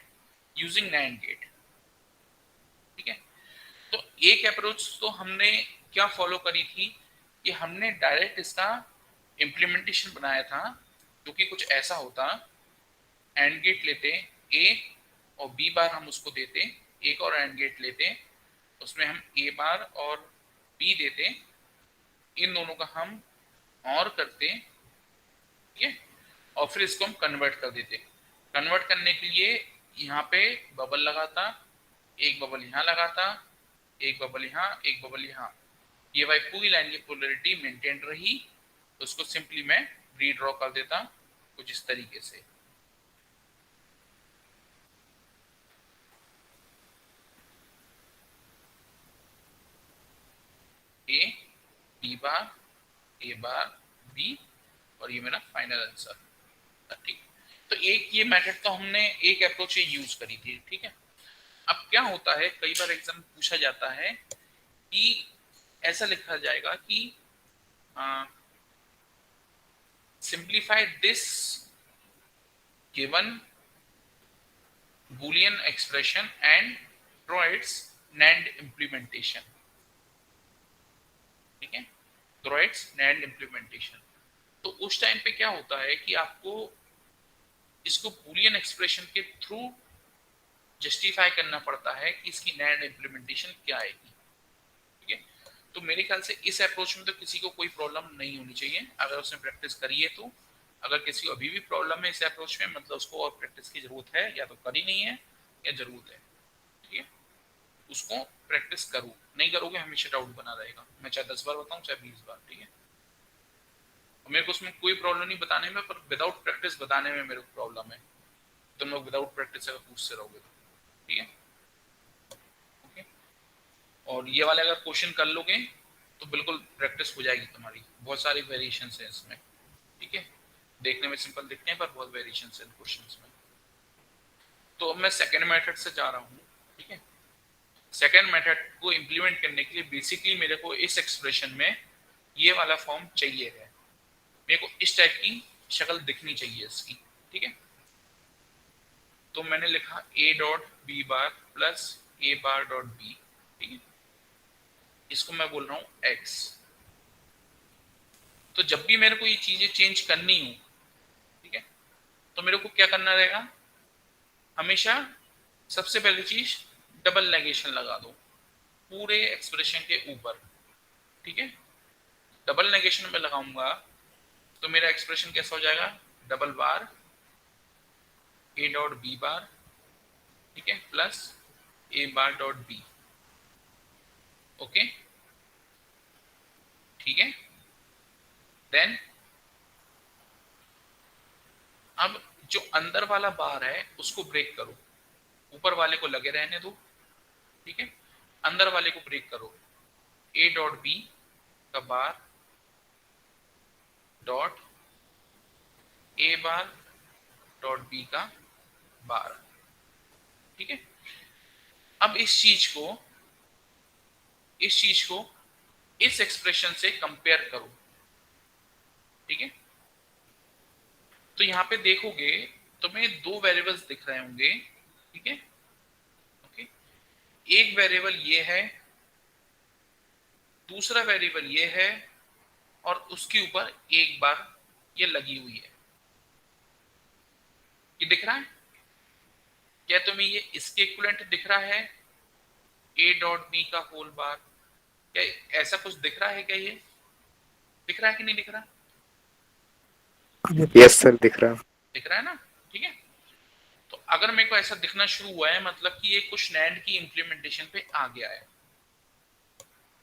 using NAND gate, ठीक है, तो एक अप्रोच तो हमने क्या फॉलो करी थी कि हमने डायरेक्ट इसका इम्प्लीमेंटेशन बनाया था, जो कि कुछ ऐसा होता, एंड गेट लेते, ए और बी बार हम उसको देते, एक और एंड गेट लेते, उसमें हम ए बार और बी देते, इन दोनों का हम और करते। ठीक है, और फिर इसको हम कन्वर्ट कर देते। कन्वर्ट करने के लिए यहाँ पे बबल लगाता, एक बबल यहाँ लगाता, एक बबल यहाँ, एक बबल यहाँ, ये भाई पूरी लाइन की पोलरिटी मेंटेन रही, तो उसको सिंपली मैं रीड्रॉ कर देता कुछ इस तरीके से। ए B bar A bar B और ये मेरा फाइनल आंसर। ठीक, तो एक ये मेथड तो हमने एक अप्रोच यूज करी थी। ठीक है, अब क्या होता है, कई बार एग्जाम पूछा जाता है कि ऐसा लिखा जाएगा कि simplify this given Boolean expression and draw it's NAND implementation. ठीक है, ड्रॉ इट्स NAND इम्प्लीमेंटेशन। तो उस टाइम पे क्या होता है कि आपको इसको बूलियन एक्सप्रेशन के थ्रू जस्टिफाई करना पड़ता है कि इसकी NAND इम्प्लीमेंटेशन क्या आएगी। ठीक है, तो मेरे ख्याल से इस अप्रोच में तो किसी को कोई प्रॉब्लम नहीं होनी चाहिए अगर उसने प्रैक्टिस करी है तो। अगर किसी को अभी भी प्रॉब्लम है इस अप्रोच में, मतलब उसको और प्रैक्टिस की जरूरत है, या तो करी नहीं है या जरूरत है। ठीक है, उसको प्रैक्टिस करो, नहीं करोगे हमेशा डाउट बना रहेगा, मैं चाहे 10 बार बताऊं चाहे 20 बार। ठीक है, मेरे को उसमें कोई प्रॉब्लम नहीं बताने में, पर विदाउट प्रैक्टिस बताने में मेरे को प्रॉब्लम है। तुम लोग विदाउट प्रैक्टिस अगर पूछते रहोगे तो। ठीक है, ओके। और ये वाले अगर क्वेश्चन कर लोगे तो बिल्कुल प्रैक्टिस हो जाएगी तुम्हारी। बहुत सारी वेरिएशन है इसमें। ठीक है, देखने में सिंपल दिखते हैं पर बहुत वेरिएशन है इन क्वेश्चंस में। तो अब मैं सेकेंड मेथड से जा रहा हूँ। ठीक है, सेकेंड मेथड को इम्प्लीमेंट करने के लिए बेसिकली मेरे को इस एक्सप्रेशन में ये वाला फॉर्म चाहिए है। मेरे को इस टाइप की शक्ल दिखनी चाहिए इसकी। ठीक है, तो मैंने लिखा a dot B bar plus A bar dot B. ठीक है, इसको मैं बोल रहा हूं x। तो जब भी मेरे को ये चीजें चेंज करनी हो, ठीक है, तो मेरे को क्या करना रहेगा, हमेशा सबसे पहली चीज डबल नेगेशन लगा दो पूरे एक्सप्रेशन के ऊपर। ठीक है, डबल नेगेशन में लगाऊंगा तो मेरा एक्सप्रेशन कैसा हो जाएगा, double bar A dot B bar, ठीक है, plus A bar dot B. Okay, ठीक है। देन अब जो अंदर वाला बार है उसको ब्रेक करो, ऊपर वाले को लगे रहने दो। ठीक है, अंदर वाले को ब्रेक करो, ए डॉट बी का bar dot A bar dot B का बार। ठीक है, अब इस चीज को इस एक्सप्रेशन से कंपेयर करो। ठीक है, तो यहां पे देखोगे तुम्हें दो वेरिएबल्स दिख रहे होंगे। ठीक है, ओके, एक वेरिएबल ये है, दूसरा वेरिएबल ये है, और उसके ऊपर एक बार ये लगी हुई है। ये दिख रहा है क्या तुम्हें, ये इसके इक्विवेलेंट दिख रहा है, ए डॉट बी का होल बार? क्या ऐसा कुछ दिख रहा है क्या, ये दिख रहा है कि नहीं दिख रहा? यस सर, दिख रहा। दिख रहा है ना। ठीक है, तो अगर मेरे को ऐसा दिखना शुरू हुआ है मतलब कि ये कुछ NAND की इम्प्लीमेंटेशन पे आ गया है।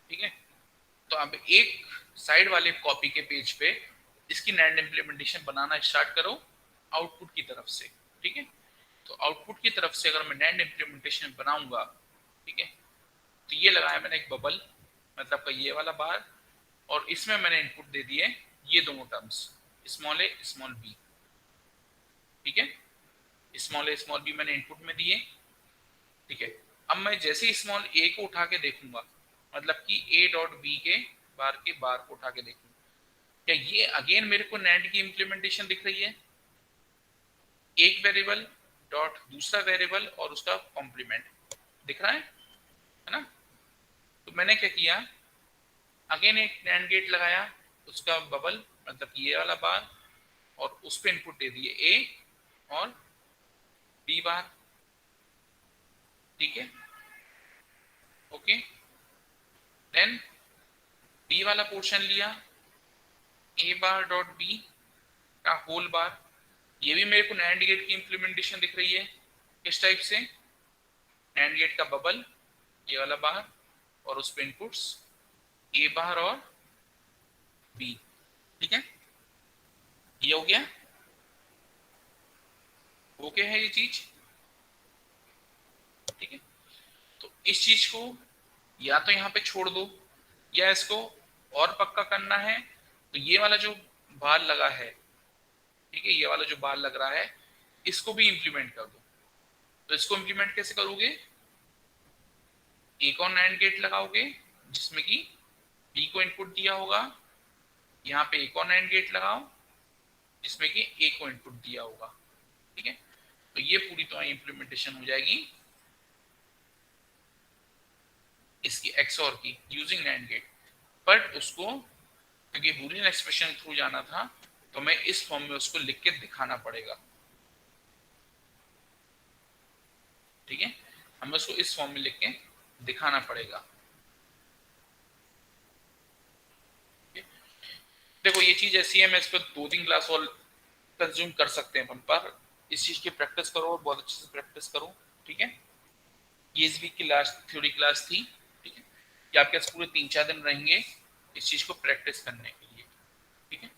ठीक है, तो अब एक साइड वाले कॉपी के पेज पे इसकी NAND इम्प्लीमेंटेशन बनाना स्टार्ट करो आउटपुट की तरफ से। ठीक है, तो आउटपुट की तरफ से अगर मैं NAND इम्प्लीमेंटेशन बनाऊंगा, ठीक है, तो ये लगाया मैंने एक बबल, मतलब का ये वाला बार, और इसमें मैंने इनपुट दे दिए ये दोनों टर्म्स, स्मॉल ए स्मॉल बी। ठीक है, स्मॉल ए स्मॉल बी मैंने इनपुट में दिए। ठीक है, अब मैं जैसे ही स्मॉल ए को उठा के देखूंगा, मतलब कि ए डॉट बी के बार को उठा के देखूंगा, क्या ये अगेन मेरे को NAND की इम्प्लीमेंटेशन दिख रही है, एक वेरिएबल डॉट दूसरा वेरिएबल और उसका कॉम्प्लीमेंट दिख रहा है ना। तो मैंने क्या किया, अगेन एक NAND गेट लगाया, उसका बबल मतलब ये वाला बार, और उस पर इनपुट दे दिए ए और बी बार। ठीक है, ओके, देन बी वाला पोर्शन लिया, ए बार डॉट बी का होल बार। ये भी मेरे को NAND गेट की इम्प्लीमेंटेशन दिख रही है, किस टाइप से, NAND गेट का बबल ये वाला बार और उस पे इनपुट्स ए बार और बी। ठीक है, ये हो गया, ओके है ये चीज। ठीक है, तो इस चीज को या तो यहाँ पे छोड़ दो, या इसको और पक्का करना है तो ये वाला जो बार लगा है, ठीक है, ये वाला जो बार लग रहा है, इसको भी इंप्लीमेंट कर दो। तो इसको इंप्लीमेंट कैसे करोगे? एक और नैंड गेट लगाओगे जिसमें कि बी को इनपुट दिया होगा, यहाँ पे एक और नैंड गेट लगाओ जिसमें कि ए को इनपुट दिया होगा, ठीक है। तो ये पूरी तुम्हारी इंप्लीमेंटेशन हो जाएगी इसकी XOR की यूजिंग नैंड गेट। बट उसको क्योंकि बूलियन एक्सप्रेशन थ्रू जाना था तो मैं इस फॉर्म में उसको लिख के दिखाना पड़ेगा, ठीक है, हमें उसको इस फॉर्म में लिख के दिखाना पड़ेगा। देखो ये चीज ऐसी है, मैं इस पर 2-3 क्लास और कंज्यूम कर सकते हैं अपन, पर इस चीज की प्रैक्टिस करो और बहुत अच्छे से प्रैक्टिस करो, ठीक है। ये इस वीक की लास्ट थ्योरी क्लास थी, ठीक है। ये आपके पास पूरे 3-4 दिन रहेंगे इस चीज को प्रैक्टिस करने के लिए, ठीक है।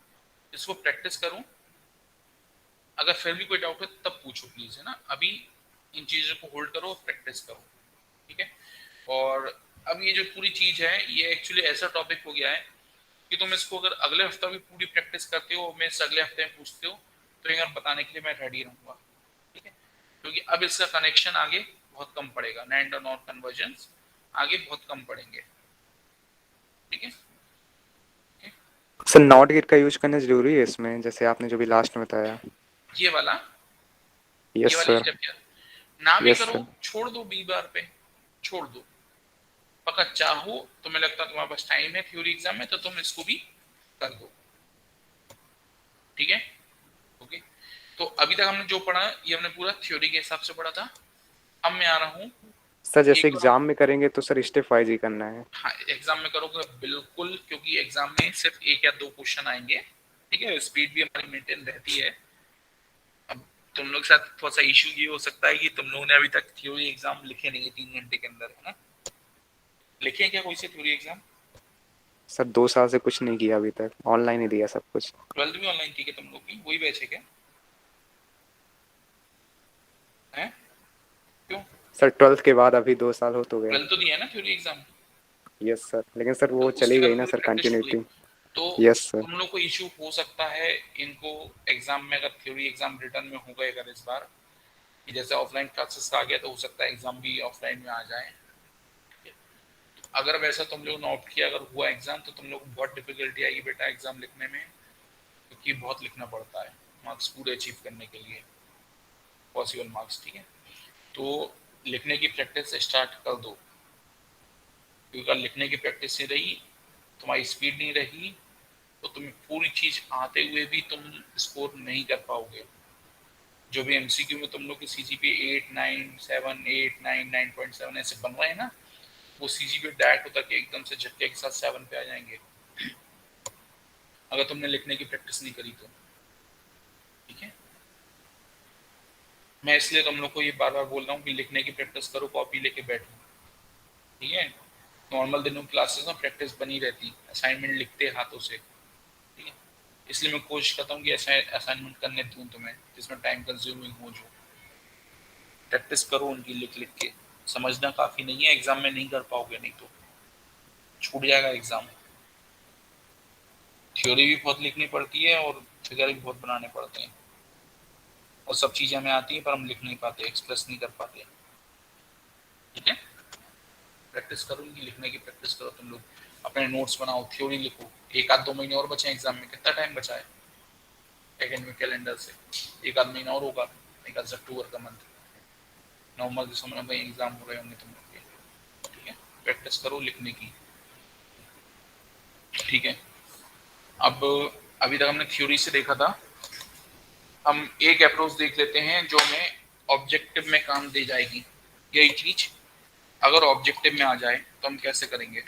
इसको प्रैक्टिस करो, अगर फिर भी कोई डाउट है तब पूछो प्लीज, है ना। अभी इन चीजों को होल्ड करो और प्रैक्टिस करो, ठीक है। और अब ये जो पूरी चीज है ये एक्चुअली ऐसा टॉपिक हो गया है कि तुम इसको अगर अगले हफ्ता भी पूरी प्रैक्टिस करते हो, मैं इस अगले हफ्ते में पूछते हो तो एक बार बताने के लिए मैं रेडी रहूंगा, ठीक है। क्योंकि अब इसका कनेक्शन आगे बहुत कम पड़ेगा, नैंड और नॉट कन्वर्जन्स आगे बहुत कम पड़ेंगे, ठीक है। सर नॉट गेट का यूज करना जरूरी है इसमें, जैसे आपने जो भी लास्ट में बताया? ये वाला, यस ये वाली सर। स्टेप क्या ना भी यस करो, सर। छोड़ दो, बी बार पे छोड़ दो। अगर चाहो तो मैं लगता है तुम्हारे पास टाइम है थ्योरी एग्जाम में तो तुम इसको भी कर दो, ठीक है, ओके। तो अभी तक हमने जो पढ़ा ये हमने पूरा थ्योरी के हिसाब से पढ़ा था। अब मैं आ रहा हूँ सर जैसे एक और, एग्जाम में करेंगे तो सर स्टेप वाइज ही करना है? हाँ एग्जाम में करोगे बिल्कुल, क्योंकि एग्जाम में सिर्फ 1 या 2 क्वेश्चन आएंगे, ठीक है। स्पीड भी हमारी मेंटेन रहती है। अब तुम लोग के साथ थोड़ा सा इशू ये हो सकता है कि तुम लोगों ने अभी तक थ्योरी एग्जाम लिखे नहीं है 3 घंटे के अंदर, है ना। लिखे हैं क्या कोई से थ्योरी एग्जाम? सर 2 साल से कुछ नहीं किया अभी तक, ऑनलाइन ही दिया सब कुछ। 12th भी ऑनलाइन थी क्या तुम लोग की? वही बैच है क्या? है क्यों? सर 12th के बाद अभी 2 साल हो तो गए। 12th तो दिया है ना थ्योरी एग्जाम? यस सर, लेकिन सर वो तो चली उसके बाद गई ना पूरी सर प्रैक्टिस हो गई। कंटिन्यूटी। तो यस सर। तुम लोग को इशू हो सकता है इनको एग्जाम में, अगर थ्योरी एग्जाम रिटर्न में हो गए अगर इस बार, कि जैसे ऑफलाइन क्लासेस का आ गया तो हो सकता है एग्जाम भी ऑफलाइन में आ जाए। अगर वैसा तुम लोग ने ऑप्ट किया, अगर हुआ एग्जाम तो तुम लोग को बहुत डिफिकल्टी आएगी बेटा एग्जाम लिखने में, क्योंकि बहुत लिखना पड़ता है मार्क्स पूरे अचीव करने के लिए, पॉसिबल मार्क्स, ठीक है। तो लिखने की प्रैक्टिस स्टार्ट कर दो, क्योंकि अगर लिखने की प्रैक्टिस नहीं रही, तुम्हारी स्पीड नहीं रही, तो तुम्हें पूरी चीज आते हुए भी तुम स्कोर नहीं कर पाओगे। जो भी एमसीक्यू में तुम लोग की सीजीपीए 8, 9, 7, 8, 9, 9.7 ऐसे बन रहे हैं ना, वो सीजीपीए डायरेक्ट होता के एकदम से झटके के साथ 7 पे आ जाएंगे अगर तुमने लिखने की प्रैक्टिस नहीं करी तो, ठीक है। मैं इसलिए तुम लोग को ये बार बार बोल रहा हूँ कि लिखने की प्रैक्टिस करो, कॉपी लेके बैठो, ठीक है। नॉर्मल दिनों क्लासेस में प्रैक्टिस बनी रहती, असाइनमेंट लिखते हाथों से, ठीक है। इसलिए मैं कोशिश करता हूँ कि ऐसा असाइनमेंट करने दूँ तुम्हें जिसमें टाइम कंज्यूमिंग हो, जो प्रैक्टिस करो उनकी लिख लिख के। समझना काफ़ी नहीं है, एग्जाम में नहीं कर पाओगे, नहीं तो छूट जाएगा एग्जाम। थ्योरी भी बहुत लिखनी पड़ती है और फिगर भी बहुत बनाने पड़ते हैं, और सब चीज़ें हमें आती हैं पर हम लिख नहीं पाते, एक्सप्रेस नहीं कर पाते, ठीक है। प्रैक्टिस करो उनकी लिखने की, प्रैक्टिस करो तुम लोग, अपने नोट्स बनाओ, थ्योरी लिखो। 1-2 महीने और बचे एग्जाम में, कितना टाइम बचा है एकेडमिक कैलेंडर से? 1-2 महीना और होगा, 1 अक्टूबर का मंथ, नवंबर दिसंबर में एग्जाम हो रहे होंगे तुम लोग के, ठीक है। प्रैक्टिस करो लिखने की, ठीक है। अब अभी तक हमने थ्योरी से देखा था, हम एक अप्रोच देख लेते हैं जो हमें ऑब्जेक्टिव में काम दे जाएगी। यही चीज अगर ऑब्जेक्टिव में आ जाए तो हम कैसे करेंगे,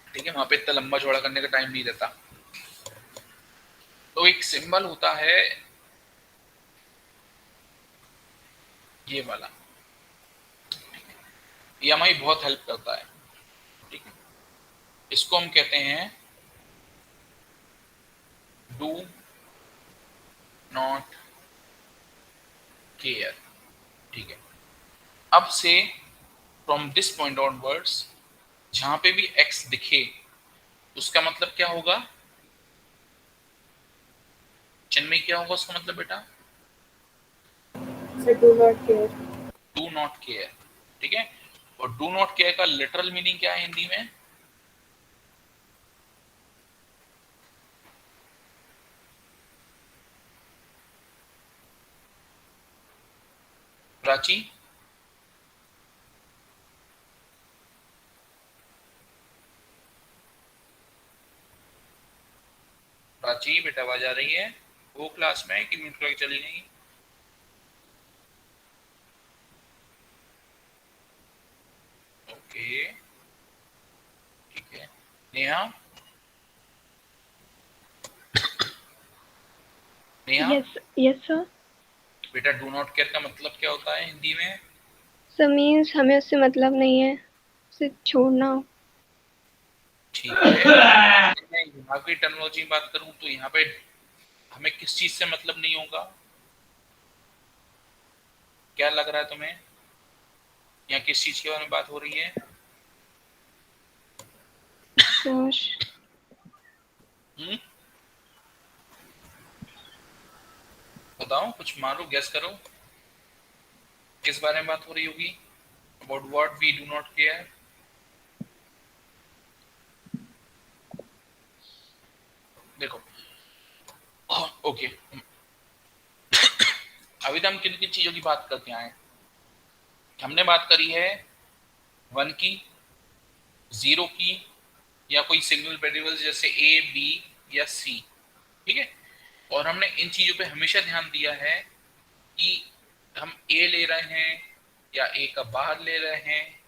ठीक है। वहां पे इतना लंबा चौड़ा करने का टाइम नहीं रहता। तो एक सिंबल होता है ये वाला, ये हमारी बहुत हेल्प करता है, ठीक है। इसको हम कहते हैं डू नॉट केयर, ठीक है। अब से फ्रॉम दिस पॉइंट ऑनवर्ड्स जहां पे भी x दिखे उसका मतलब क्या होगा, चिन्मय क्या होगा उसका मतलब बेटा, sir do not care. Do not care, ठीक है। और डू नॉट केयर का लिटरल मीनिंग क्या है हिंदी में, प्राची? प्राची बेटा आवाज आ रही है? वो क्लास में है कि म्यूट करके चली गई? ओके ठीक है। Neha, Neha Yes, yes sir. बेटा डू नॉट केयर का मतलब क्या होता है हिंदी में? So means हमें उससे मतलब नहीं है, उसे छोड़ना। ठीक है, मैं यहाँ की टर्मिनोलॉजी बात करूं तो यहाँ पे हमें किस चीज से मतलब नहीं होगा, क्या लग रहा है तुम्हें, यहाँ किस चीज के बारे में बात हो रही है? Gosh. हम्म, बताओ, कुछ मारो, गैस करो, किस बारे में बात हो रही होगी? About what we do not care. देखो ओके, अभी तो हम किन किन चीजों की बात करके आए, हमने बात करी है 1 की, 0 की, या कोई सिंगल वेरिएबल जैसे ए बी या सी, ठीक है। और हमने इन चीजों पे हमेशा ध्यान दिया है कि हम ए ले रहे हैं या ए का बाहर ले रहे हैं,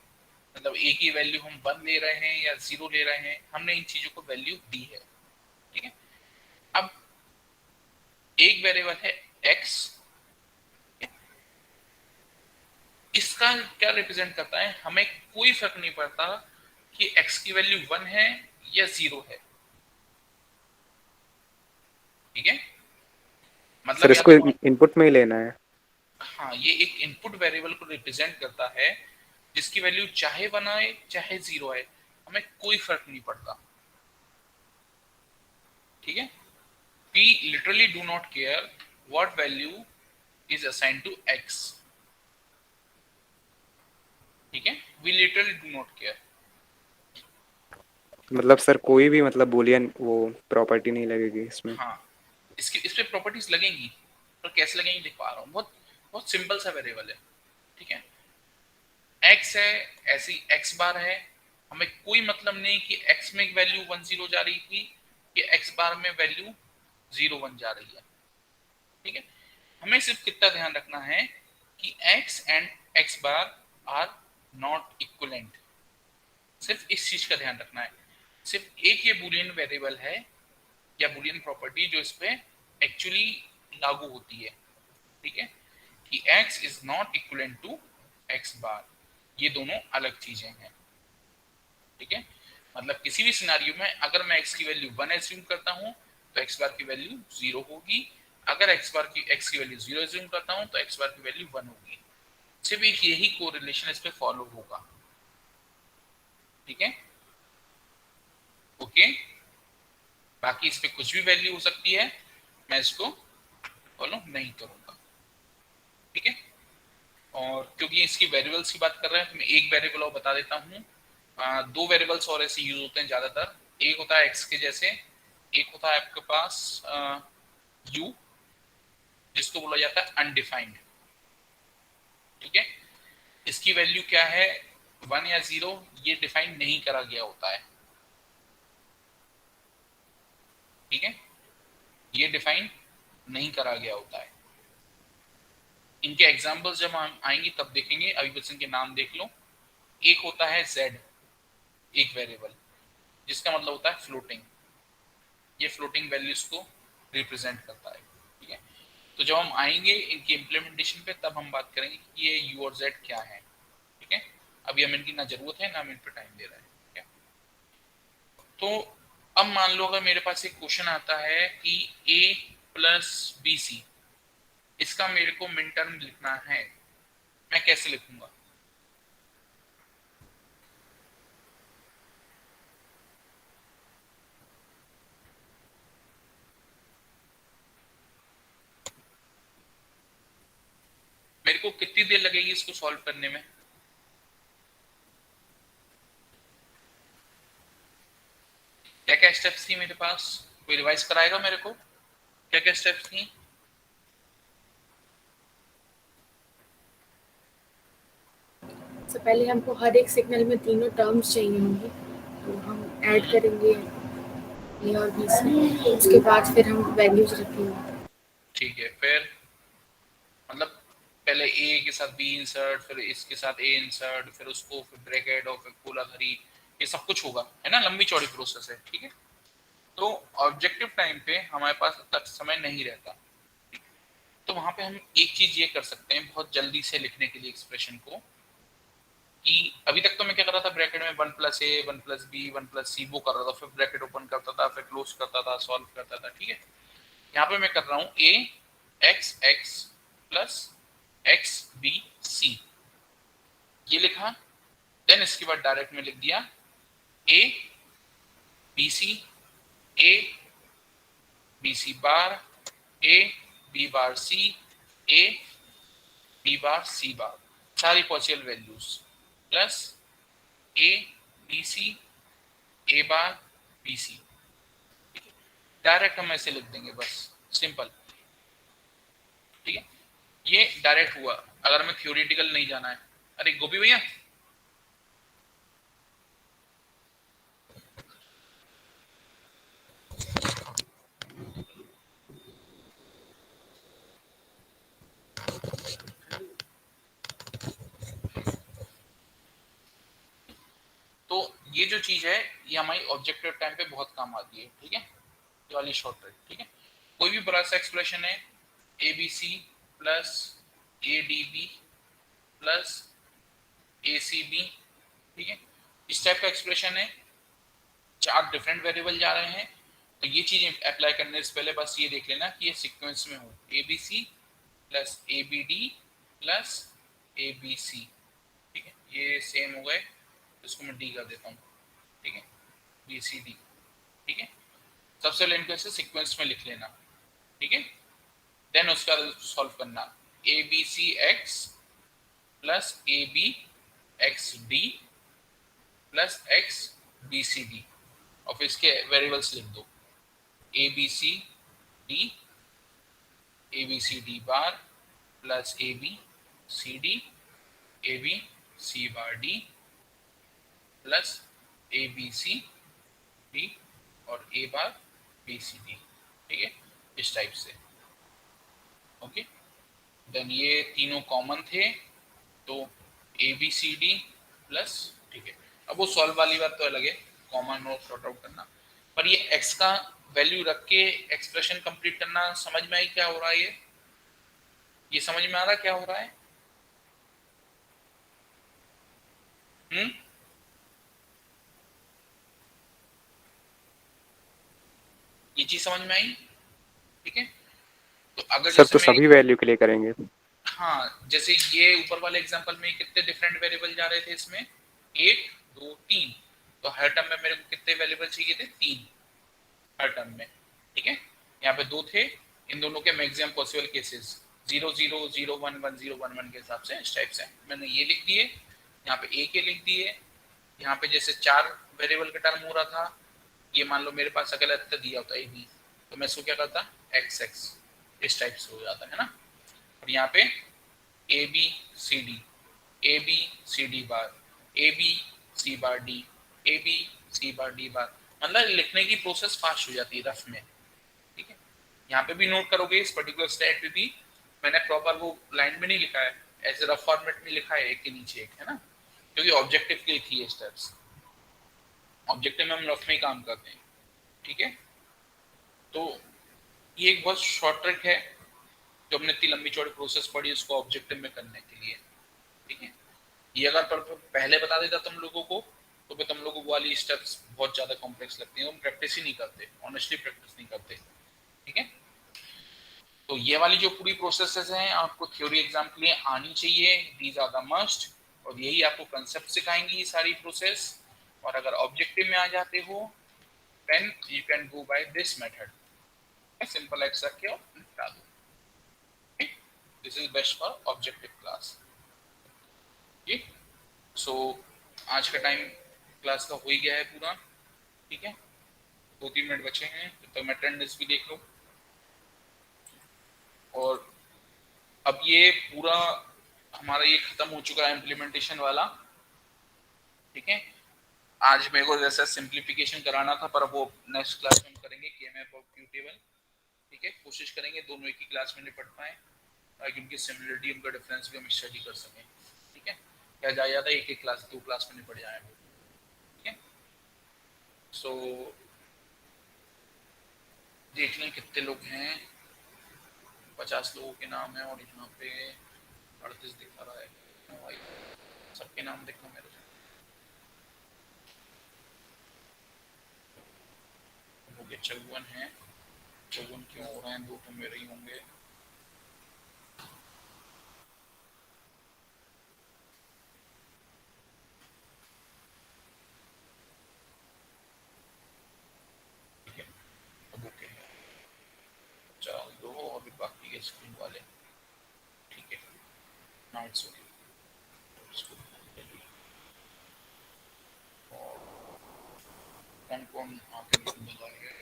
मतलब ए की वैल्यू हम 1 ले रहे हैं या 0 ले रहे हैं, हमने इन चीजों को वैल्यू दी है, ठीक है। अब एक वेरिएबल है एक्स, इसका क्या रिप्रेजेंट करता है, हमें कोई फर्क नहीं पड़ता कि x की वैल्यू 1 है या 0 है, ठीक है। सर मतलब या इसको तो इनपुट में ही लेना है। हाँ, ये एक इनपुट वेरिएबल को रिप्रेजेंट करता है जिसकी वैल्यू चाहे 1 आए चाहे 0 आए, हमें कोई फर्क नहीं पड़ता, ठीक है। we literally do not care what value is assigned to x, ठीक है, we literally do not care। मतलब सर कोई भी मतलब बूलियन वो प्रॉपर्टी नहीं लगेगी इसमें? हाँ, इसकी इस पे प्रॉपर्टीज लगेंगी, तो कैसे लगेंगी दिखा रहा हूँ, बहुत बहुत सिंपल सा वेरिएबल है, ठीक है। x है, ऐसी x बार है, हमें कोई मतलब नहीं कि x में वैल्यू 1 0 जा रही थी कि x बार में वैल्यू 0 1 जा रही है, ठीक है। हमें सिर्फ कितना ध्यान रखना है कि x and x bar are not equivalent, सिर्फ इस चीज का ध्यान रखना है। सिर्फ एक ये बूलियन वेरिएबल है या बूलियन प्रॉपर्टी जो इस पे एक्चुअली लागू होती है, ठीक है, कि x is not equivalent to x bar, ये दोनों अलग चीजें हैं, ठीक है। मतलब किसी भी सिनेरियो में अगर मैं x की वैल्यू 1 एज्यूम करता हूं तो x बार की वैल्यू 0 होगी, अगर x की वैल्यू 0 एज्यूम करता हूं तो x बार की वैल्यू 1 होगी, सिर्फ एक यही कोरिलेशन इस पे फॉलो होगा, ठीक है, ओके। बाकी इस पे कुछ भी वैल्यू हो सकती है, मैं इसको फॉलो नहीं करूंगा, ठीक है। और क्योंकि इसकी वेरिएबल्स की बात कर रहे हैं तो मैं एक वेरिएबल और बता देता हूँ, दो वेरिएबल्स और ऐसे यूज होते हैं ज्यादातर, एक होता है एक्स के जैसे, एक होता है आपके पास यू, जिसको बोला जाता है अनडिफाइंड, ठीक है। इसकी वैल्यू क्या है, 1 या 0, ये डिफाइन नहीं करा गया होता है, ठीक है, ये डिफाइन नहीं करा गया होता है। इनके एग्जाम्पल्स जब हम आएंगे तब देखेंगे, अभी बस इनके नाम देख लो। एक होता है z, एक वेरिएबल जिसका मतलब होता है फ्लोटिंग, ये फ्लोटिंग वैल्यूज को रिप्रेजेंट करता है, ठीक है। तो जब हम आएंगे इनकी इम्प्लीमेंटेशन पे तब हम बात करेंगे कि ये u और z क्या है, ठीक है। अभी हम इनकी ना जरूरत है ना हम इन पे टाइम दे रहे हैं, ठीक है। तो अब मान लो अगर मेरे पास एक क्वेश्चन आता है कि a प्लस बी सी, इसका मेरे को मिन टर्म लिखना है, मैं कैसे लिखूंगा? को कितनी देर लगेगी इसको सॉल्व करने में? क्या क्या स्टेप्स थी मेरे पास? कोई रिवाइज कराएगा मेरे को? क्या क्या स्टेप्स थी? सबसे पहले हमको हर एक सिग्नल में तीनों टर्म्स चाहिए होंगे, तो हम ऐड करेंगे ए और बी से, उसके बाद फिर हम वैल्यूज रखेंगे। ठीक है, फिर मतलब पहले ए के साथ बी इंसर्ट, फिर इसके साथ ए इंसर्ट, फिर उसको फिर ब्रैकेट और फिर कोला धरी, ये सब कुछ होगा, है ना? लंबी चौड़ी प्रोसेस है, ठीक है। तो ऑब्जेक्टिव टाइम पे हमारे पास इतना समय नहीं रहता, तो वहां पे हम एक चीज ये कर सकते हैं बहुत जल्दी से लिखने के लिए एक्सप्रेशन को, कि अभी तक तो मैं क्या कर रहा था, ब्रैकेट में 1 + a 1 + b 1 + c वो कर रहा था, फिर ब्रैकेट ओपन करता था, फिर क्लोज करता था, सॉल्व करता था, ठीक है। यहाँ पे मैं कर रहा हूँ a x x plus x b c, ये लिखा। देन इसके बाद डायरेक्ट में लिख दिया a b c a b c bar a b bar c a b bar c बार, सारी possible values, plus a b c a bar b c। Direct हम ऐसे लिख देंगे, बस सिंपल, ठीक है। ये डायरेक्ट हुआ, अगर हमें थ्योरेटिकल नहीं जाना है। अरे गोपी भैया, तो ये जो चीज है ये हमारी ऑब्जेक्टिव टाइम पे बहुत काम आती है, ठीक है। ये वाली शॉर्ट ट्रिक, ठीक है। कोई भी बड़ा सा एक्सप्रेशन है, A B C plus A D B plus A C B, ठीक है, इस टाइप का एक्सप्रेशन है, 4 डिफरेंट वेरिएबल जा रहे हैं, तो ये चीज अप्लाई करने से पहले बस ये देख लेना कि ये सीक्वेंस में हो, A B C plus A B D plus A B C, ठीक है। ये सेम हो गए, इसको मैं डी कर देता हूँ, ठीक है, बी सी डी, ठीक है। सबसे पहले इनको ऐसे सीक्वेंस में लिख लेना, ठीक है। देन उसका सॉल्व करना, A B C X plus A B X D plus X B C D, और फिर इसके वेरिएबल्स लिख दो, A B C D bar plus A B C bar D plus A B C D और A bar B C D, ठीक है, इस type से, ओके। देन ये तीनों कॉमन थे, तो A B C D plus, ठीक है। अब वो सॉल्व वाली बात तो अलग है, कॉमन और सॉर्ट आउट करना, पर ये एक्स का वैल्यू रख के एक्सप्रेशन कंप्लीट करना, समझ में आई क्या हो रहा है? ये समझ में आ रहा क्या हो रहा है? ये चीज समझ में आई, ठीक है। तो अगर सर जैसे तो सभी वैल्यू के लिए करेंगे। हाँ, जैसे ये ऊपर वाले एग्जांपल में कितने डिफरेंट वेरिएबल जा रहे थे इसमें, 1 2 3, तो हर टर्म में मेरे को कितने वेरिएबल चाहिए थे? 3 हर टर्म में, ठीक है। यहाँ पे 2 थे, इन दोनों के मैक्सिमम पॉसिबल केसेस 0 0 0 1 1 0 1 1 के हिसाब से, इस टाइप से मैंने ये लिख दिए, यहाँ पे ए के लिख दिए। यहाँ पे जैसे 4 वेरिएबल का टर्म हो रहा था, ये मान लो मेरे पास अगर इतना दिया होता ए बी, तो मैं इसको क्या करता, एक्स एक्स, इस टाइप से हो जाता है ना। और यहाँ पे A B C D bar, A B C bar D, A B C bar D bar, मतलब लिखने की प्रोसेस फास्ट हो जाती है रफ में, ठीक है। यहाँ पे भी नोट करोगे, इस पर्टिकुलर स्टेट पे भी मैंने प्रॉपर वो लाइन में नहीं लिखा है, ऐसे रफ फॉर्मेट में लिखा है, एक के नीचे एक, है ना, क्योंकि ऑब्जेक्टिव के लिए थी ये स्टेप्स। ऑब्जेक्टिव में हम रफ में ही काम करते हैं, ठीक है। तो ये एक बहुत शॉर्ट ट्रिक है, जो हमने इतनी लंबी चौड़ी प्रोसेस पढ़ी उसको ऑब्जेक्टिव में करने के लिए, ठीक है। ये अगर पहले बता देता तुम लोगों को, तो फिर तुम लोगों को वाली स्टेप्स बहुत ज्यादा कॉम्प्लेक्स लगती हैं, हम प्रैक्टिस ही नहीं करते, ऑनेस्टली प्रैक्टिस नहीं करते, ठीक है। तो ये वाली जो पूरी प्रोसेसेस हैं आपको थ्योरी एग्जाम के लिए आनी चाहिए, दीज आर द मस्ट, और यही आपको कंसेप्ट सिखाएंगी ये सारी प्रोसेस। और अगर ऑब्जेक्टिव में आ जाते हो, then you can go by this method, simple x रख के और निपटा दो। This is best for objective class. ठीक, सो आज का टाइम क्लास का हो ही गया है पूरा। ठीक है, 2-3 मिनट बचे हैं तो मैं अटेंडेंस भी देख लूँ। और अब ये पूरा हमारा ये खत्म हो चुका है इम्प्लीमेंटेशन वाला। ठीक है, आज मेरे को जैसा सिंप्लीफिकेशन कराना था, पर वो नेक्स्ट क्लास में हम करेंगे केएमएफ और क्यू टेबल। ठीक है, कोशिश करेंगे दोनों एक ही क्लास में निपट पाए ताकि उनकी सिमिलरिटी, उनका डिफरेंस भी हम स्टडी कर सकें। ठीक है, क्या जाया जाता है एक एक क्लास 2 क्लास में निपट जाए। ठीक है, सो देख लें कितने लोग हैं। 50 लोगों के नाम है और यहाँ पे 38 दिखा रहा है भाई, सबके नाम देखो मेरे से। हो गए 54 हैं, 54 क्यों हो रहे हैं, 2 तो मेरे ही होंगे। ठीक है, अब ओके है, चल दो और भी बाकी के स्क्रीन वाले। ठीक है, नाउ इट्स ओके। और कौन कौन आके बताएंगे?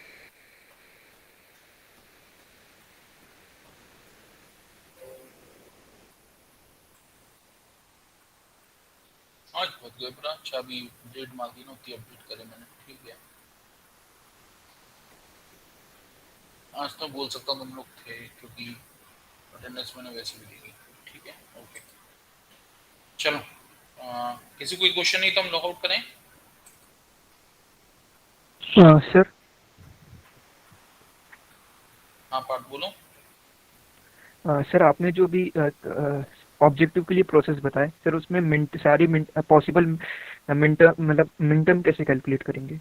आज बहुत गए बड़ा अच्छा, अभी डेट मांगी ना उतनी अपडेट करे मैंने। ठीक है, आज तो बोल सकता हूँ तुम लोग थे क्योंकि अटेंडेंस मैंने वैसे भी दी। ठीक है, ओके चलो, किसी कोई क्वेश्चन नहीं तो हम लॉग आउट करें। सर हाँ पार्ट बोलो। सर आपने जो भी ऑब्जेक्टिव के लिए प्रोसेस बताए सर, उसमें सारी पॉसिबल मतलब मिनटर्म कैसे कैलकुलेट करेंगे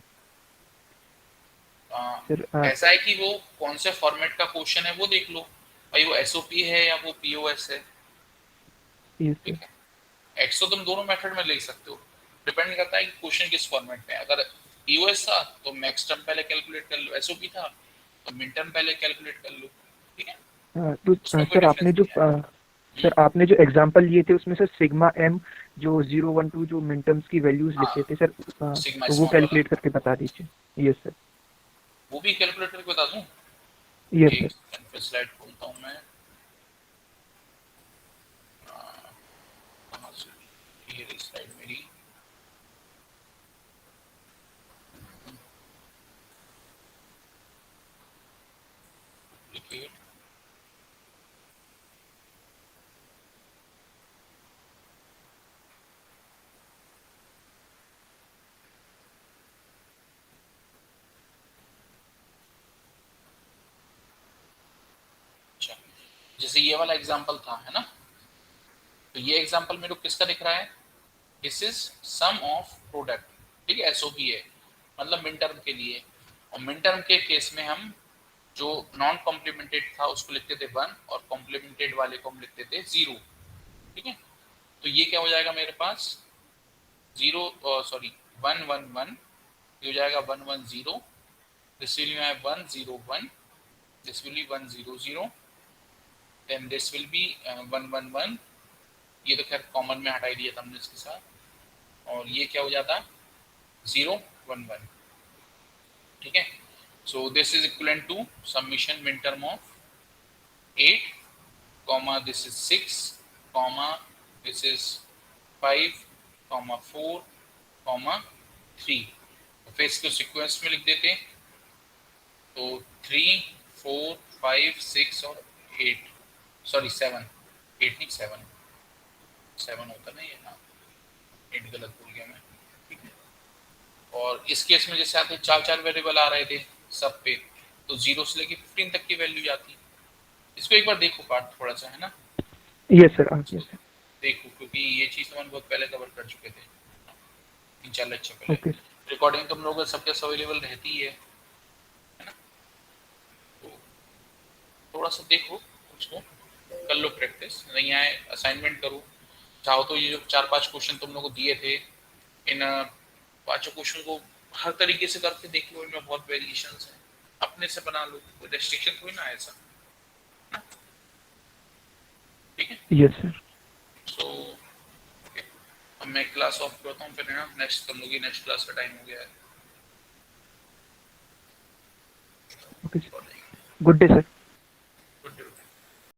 सर? ऐसा है कि वो कौन से फॉर्मेट का क्वेश्चन है वो देख लो भाई, वो एसओपी है या वो पीओएस है। Yes sir. ठीक है, एक्स तो तुम दोनों मेथड में ले सकते हो, डिपेंड करता है कि क्वेश्चन किस फॉर्मेट में है। अगर पीओएस था तो मैक्स टर्म पहले कैलकुलेट कर लो, एसओपी था तो मिन टर्म पहले कैलकुलेट कर लो। ठीक है, तो उसमें कोई सर डिफरेंस आपने जो नहीं है। सर आपने जो एग्जांपल लिए थे उसमें सर सिग्मा एम जो 012 जो मिनटर्म्स की वैल्यूज हाँ, लिखे थे सर, सिग्मा तो वो स्मॉल वाला कैलकुलेट करके बता दीजिए। Yes sir. वो भी कैलकुलेट करके बता दूं। यस एक सर। सेकंड पे स्लाइड खोलता हूं मैं। कहाँ से ये रही स्लाइड मेरी। डुप्लीकेट, अच्छा जैसे ये वाला एग्जांपल था है ना, तो ये एग्जांपल मेरे को किसका दिख रहा है, this is sum of product. ठीक है, एसओपी है मतलब मिन टर्म के लिए, और मिन टर्म के केस में हम जो नॉन कॉम्प्लीमेंटेड था उसको लिखते थे 1 और कॉम्प्लीमेंटेड वाले को हम लिखते थे 0। ठीक है, तो ये क्या हो जाएगा मेरे पास 0 सॉरी 111, ये हो जाएगा 110, this will be 101, this will be 100, then this will be 111। ये तो खैर कॉमन में हटा दिया था हमने इसके साथ, और ये क्या हो जाता 011। ठीक है, so this is equivalent to summation min term of 8 comma this is 6 comma this is 5 comma 4 comma 3। फिर इसको सीक्वेंस में लिख देते, तो 3 4 5 6 और 8, सॉरी 7, 8 नहीं 7 होता ना ये, हाँ 8 गलत बोल गया मैं। ठीक है, और इस केस में जैसे आते 4 वेरिएबल आ रहे थे सब पे, तो 0 से लेके 15 तक की वैल्यू जाती। इसको एक बार देखो पार्ट थोड़ा सा है ना। Yes sir. Yes sir. देखो क्योंकि ये चीज तो हम बहुत पहले कवर कर चुके थे 3-4 लेक्चर पहले। ओके। रिकॉर्डिंग तुम लोगों सबके अवेलेबल रहती ही है ना, तो थोड़ा सा देखो उसको, कर लो प्रैक्टिस, नहीं आए असाइनमेंट करो। चाहो तो ये जो 4-5 क्वेश्चन तुम लोगों को दिए थे, इन 5 क्वेश्चन को हर तरीके से करके देख लो, इनमें बहुत वेरिएशंस हैं, अपने से बना लो, कोई रेस्ट्रिक्शन कोई ना ऐसा। ठीक ठीक है। Yes sir. सो अब मैं क्लास ऑफ करता हूँ, फिर है ना नेक्स्ट कर लोगी, नेक्स्ट क्लास का टाइम हो गया है। Okay sir, good day sir.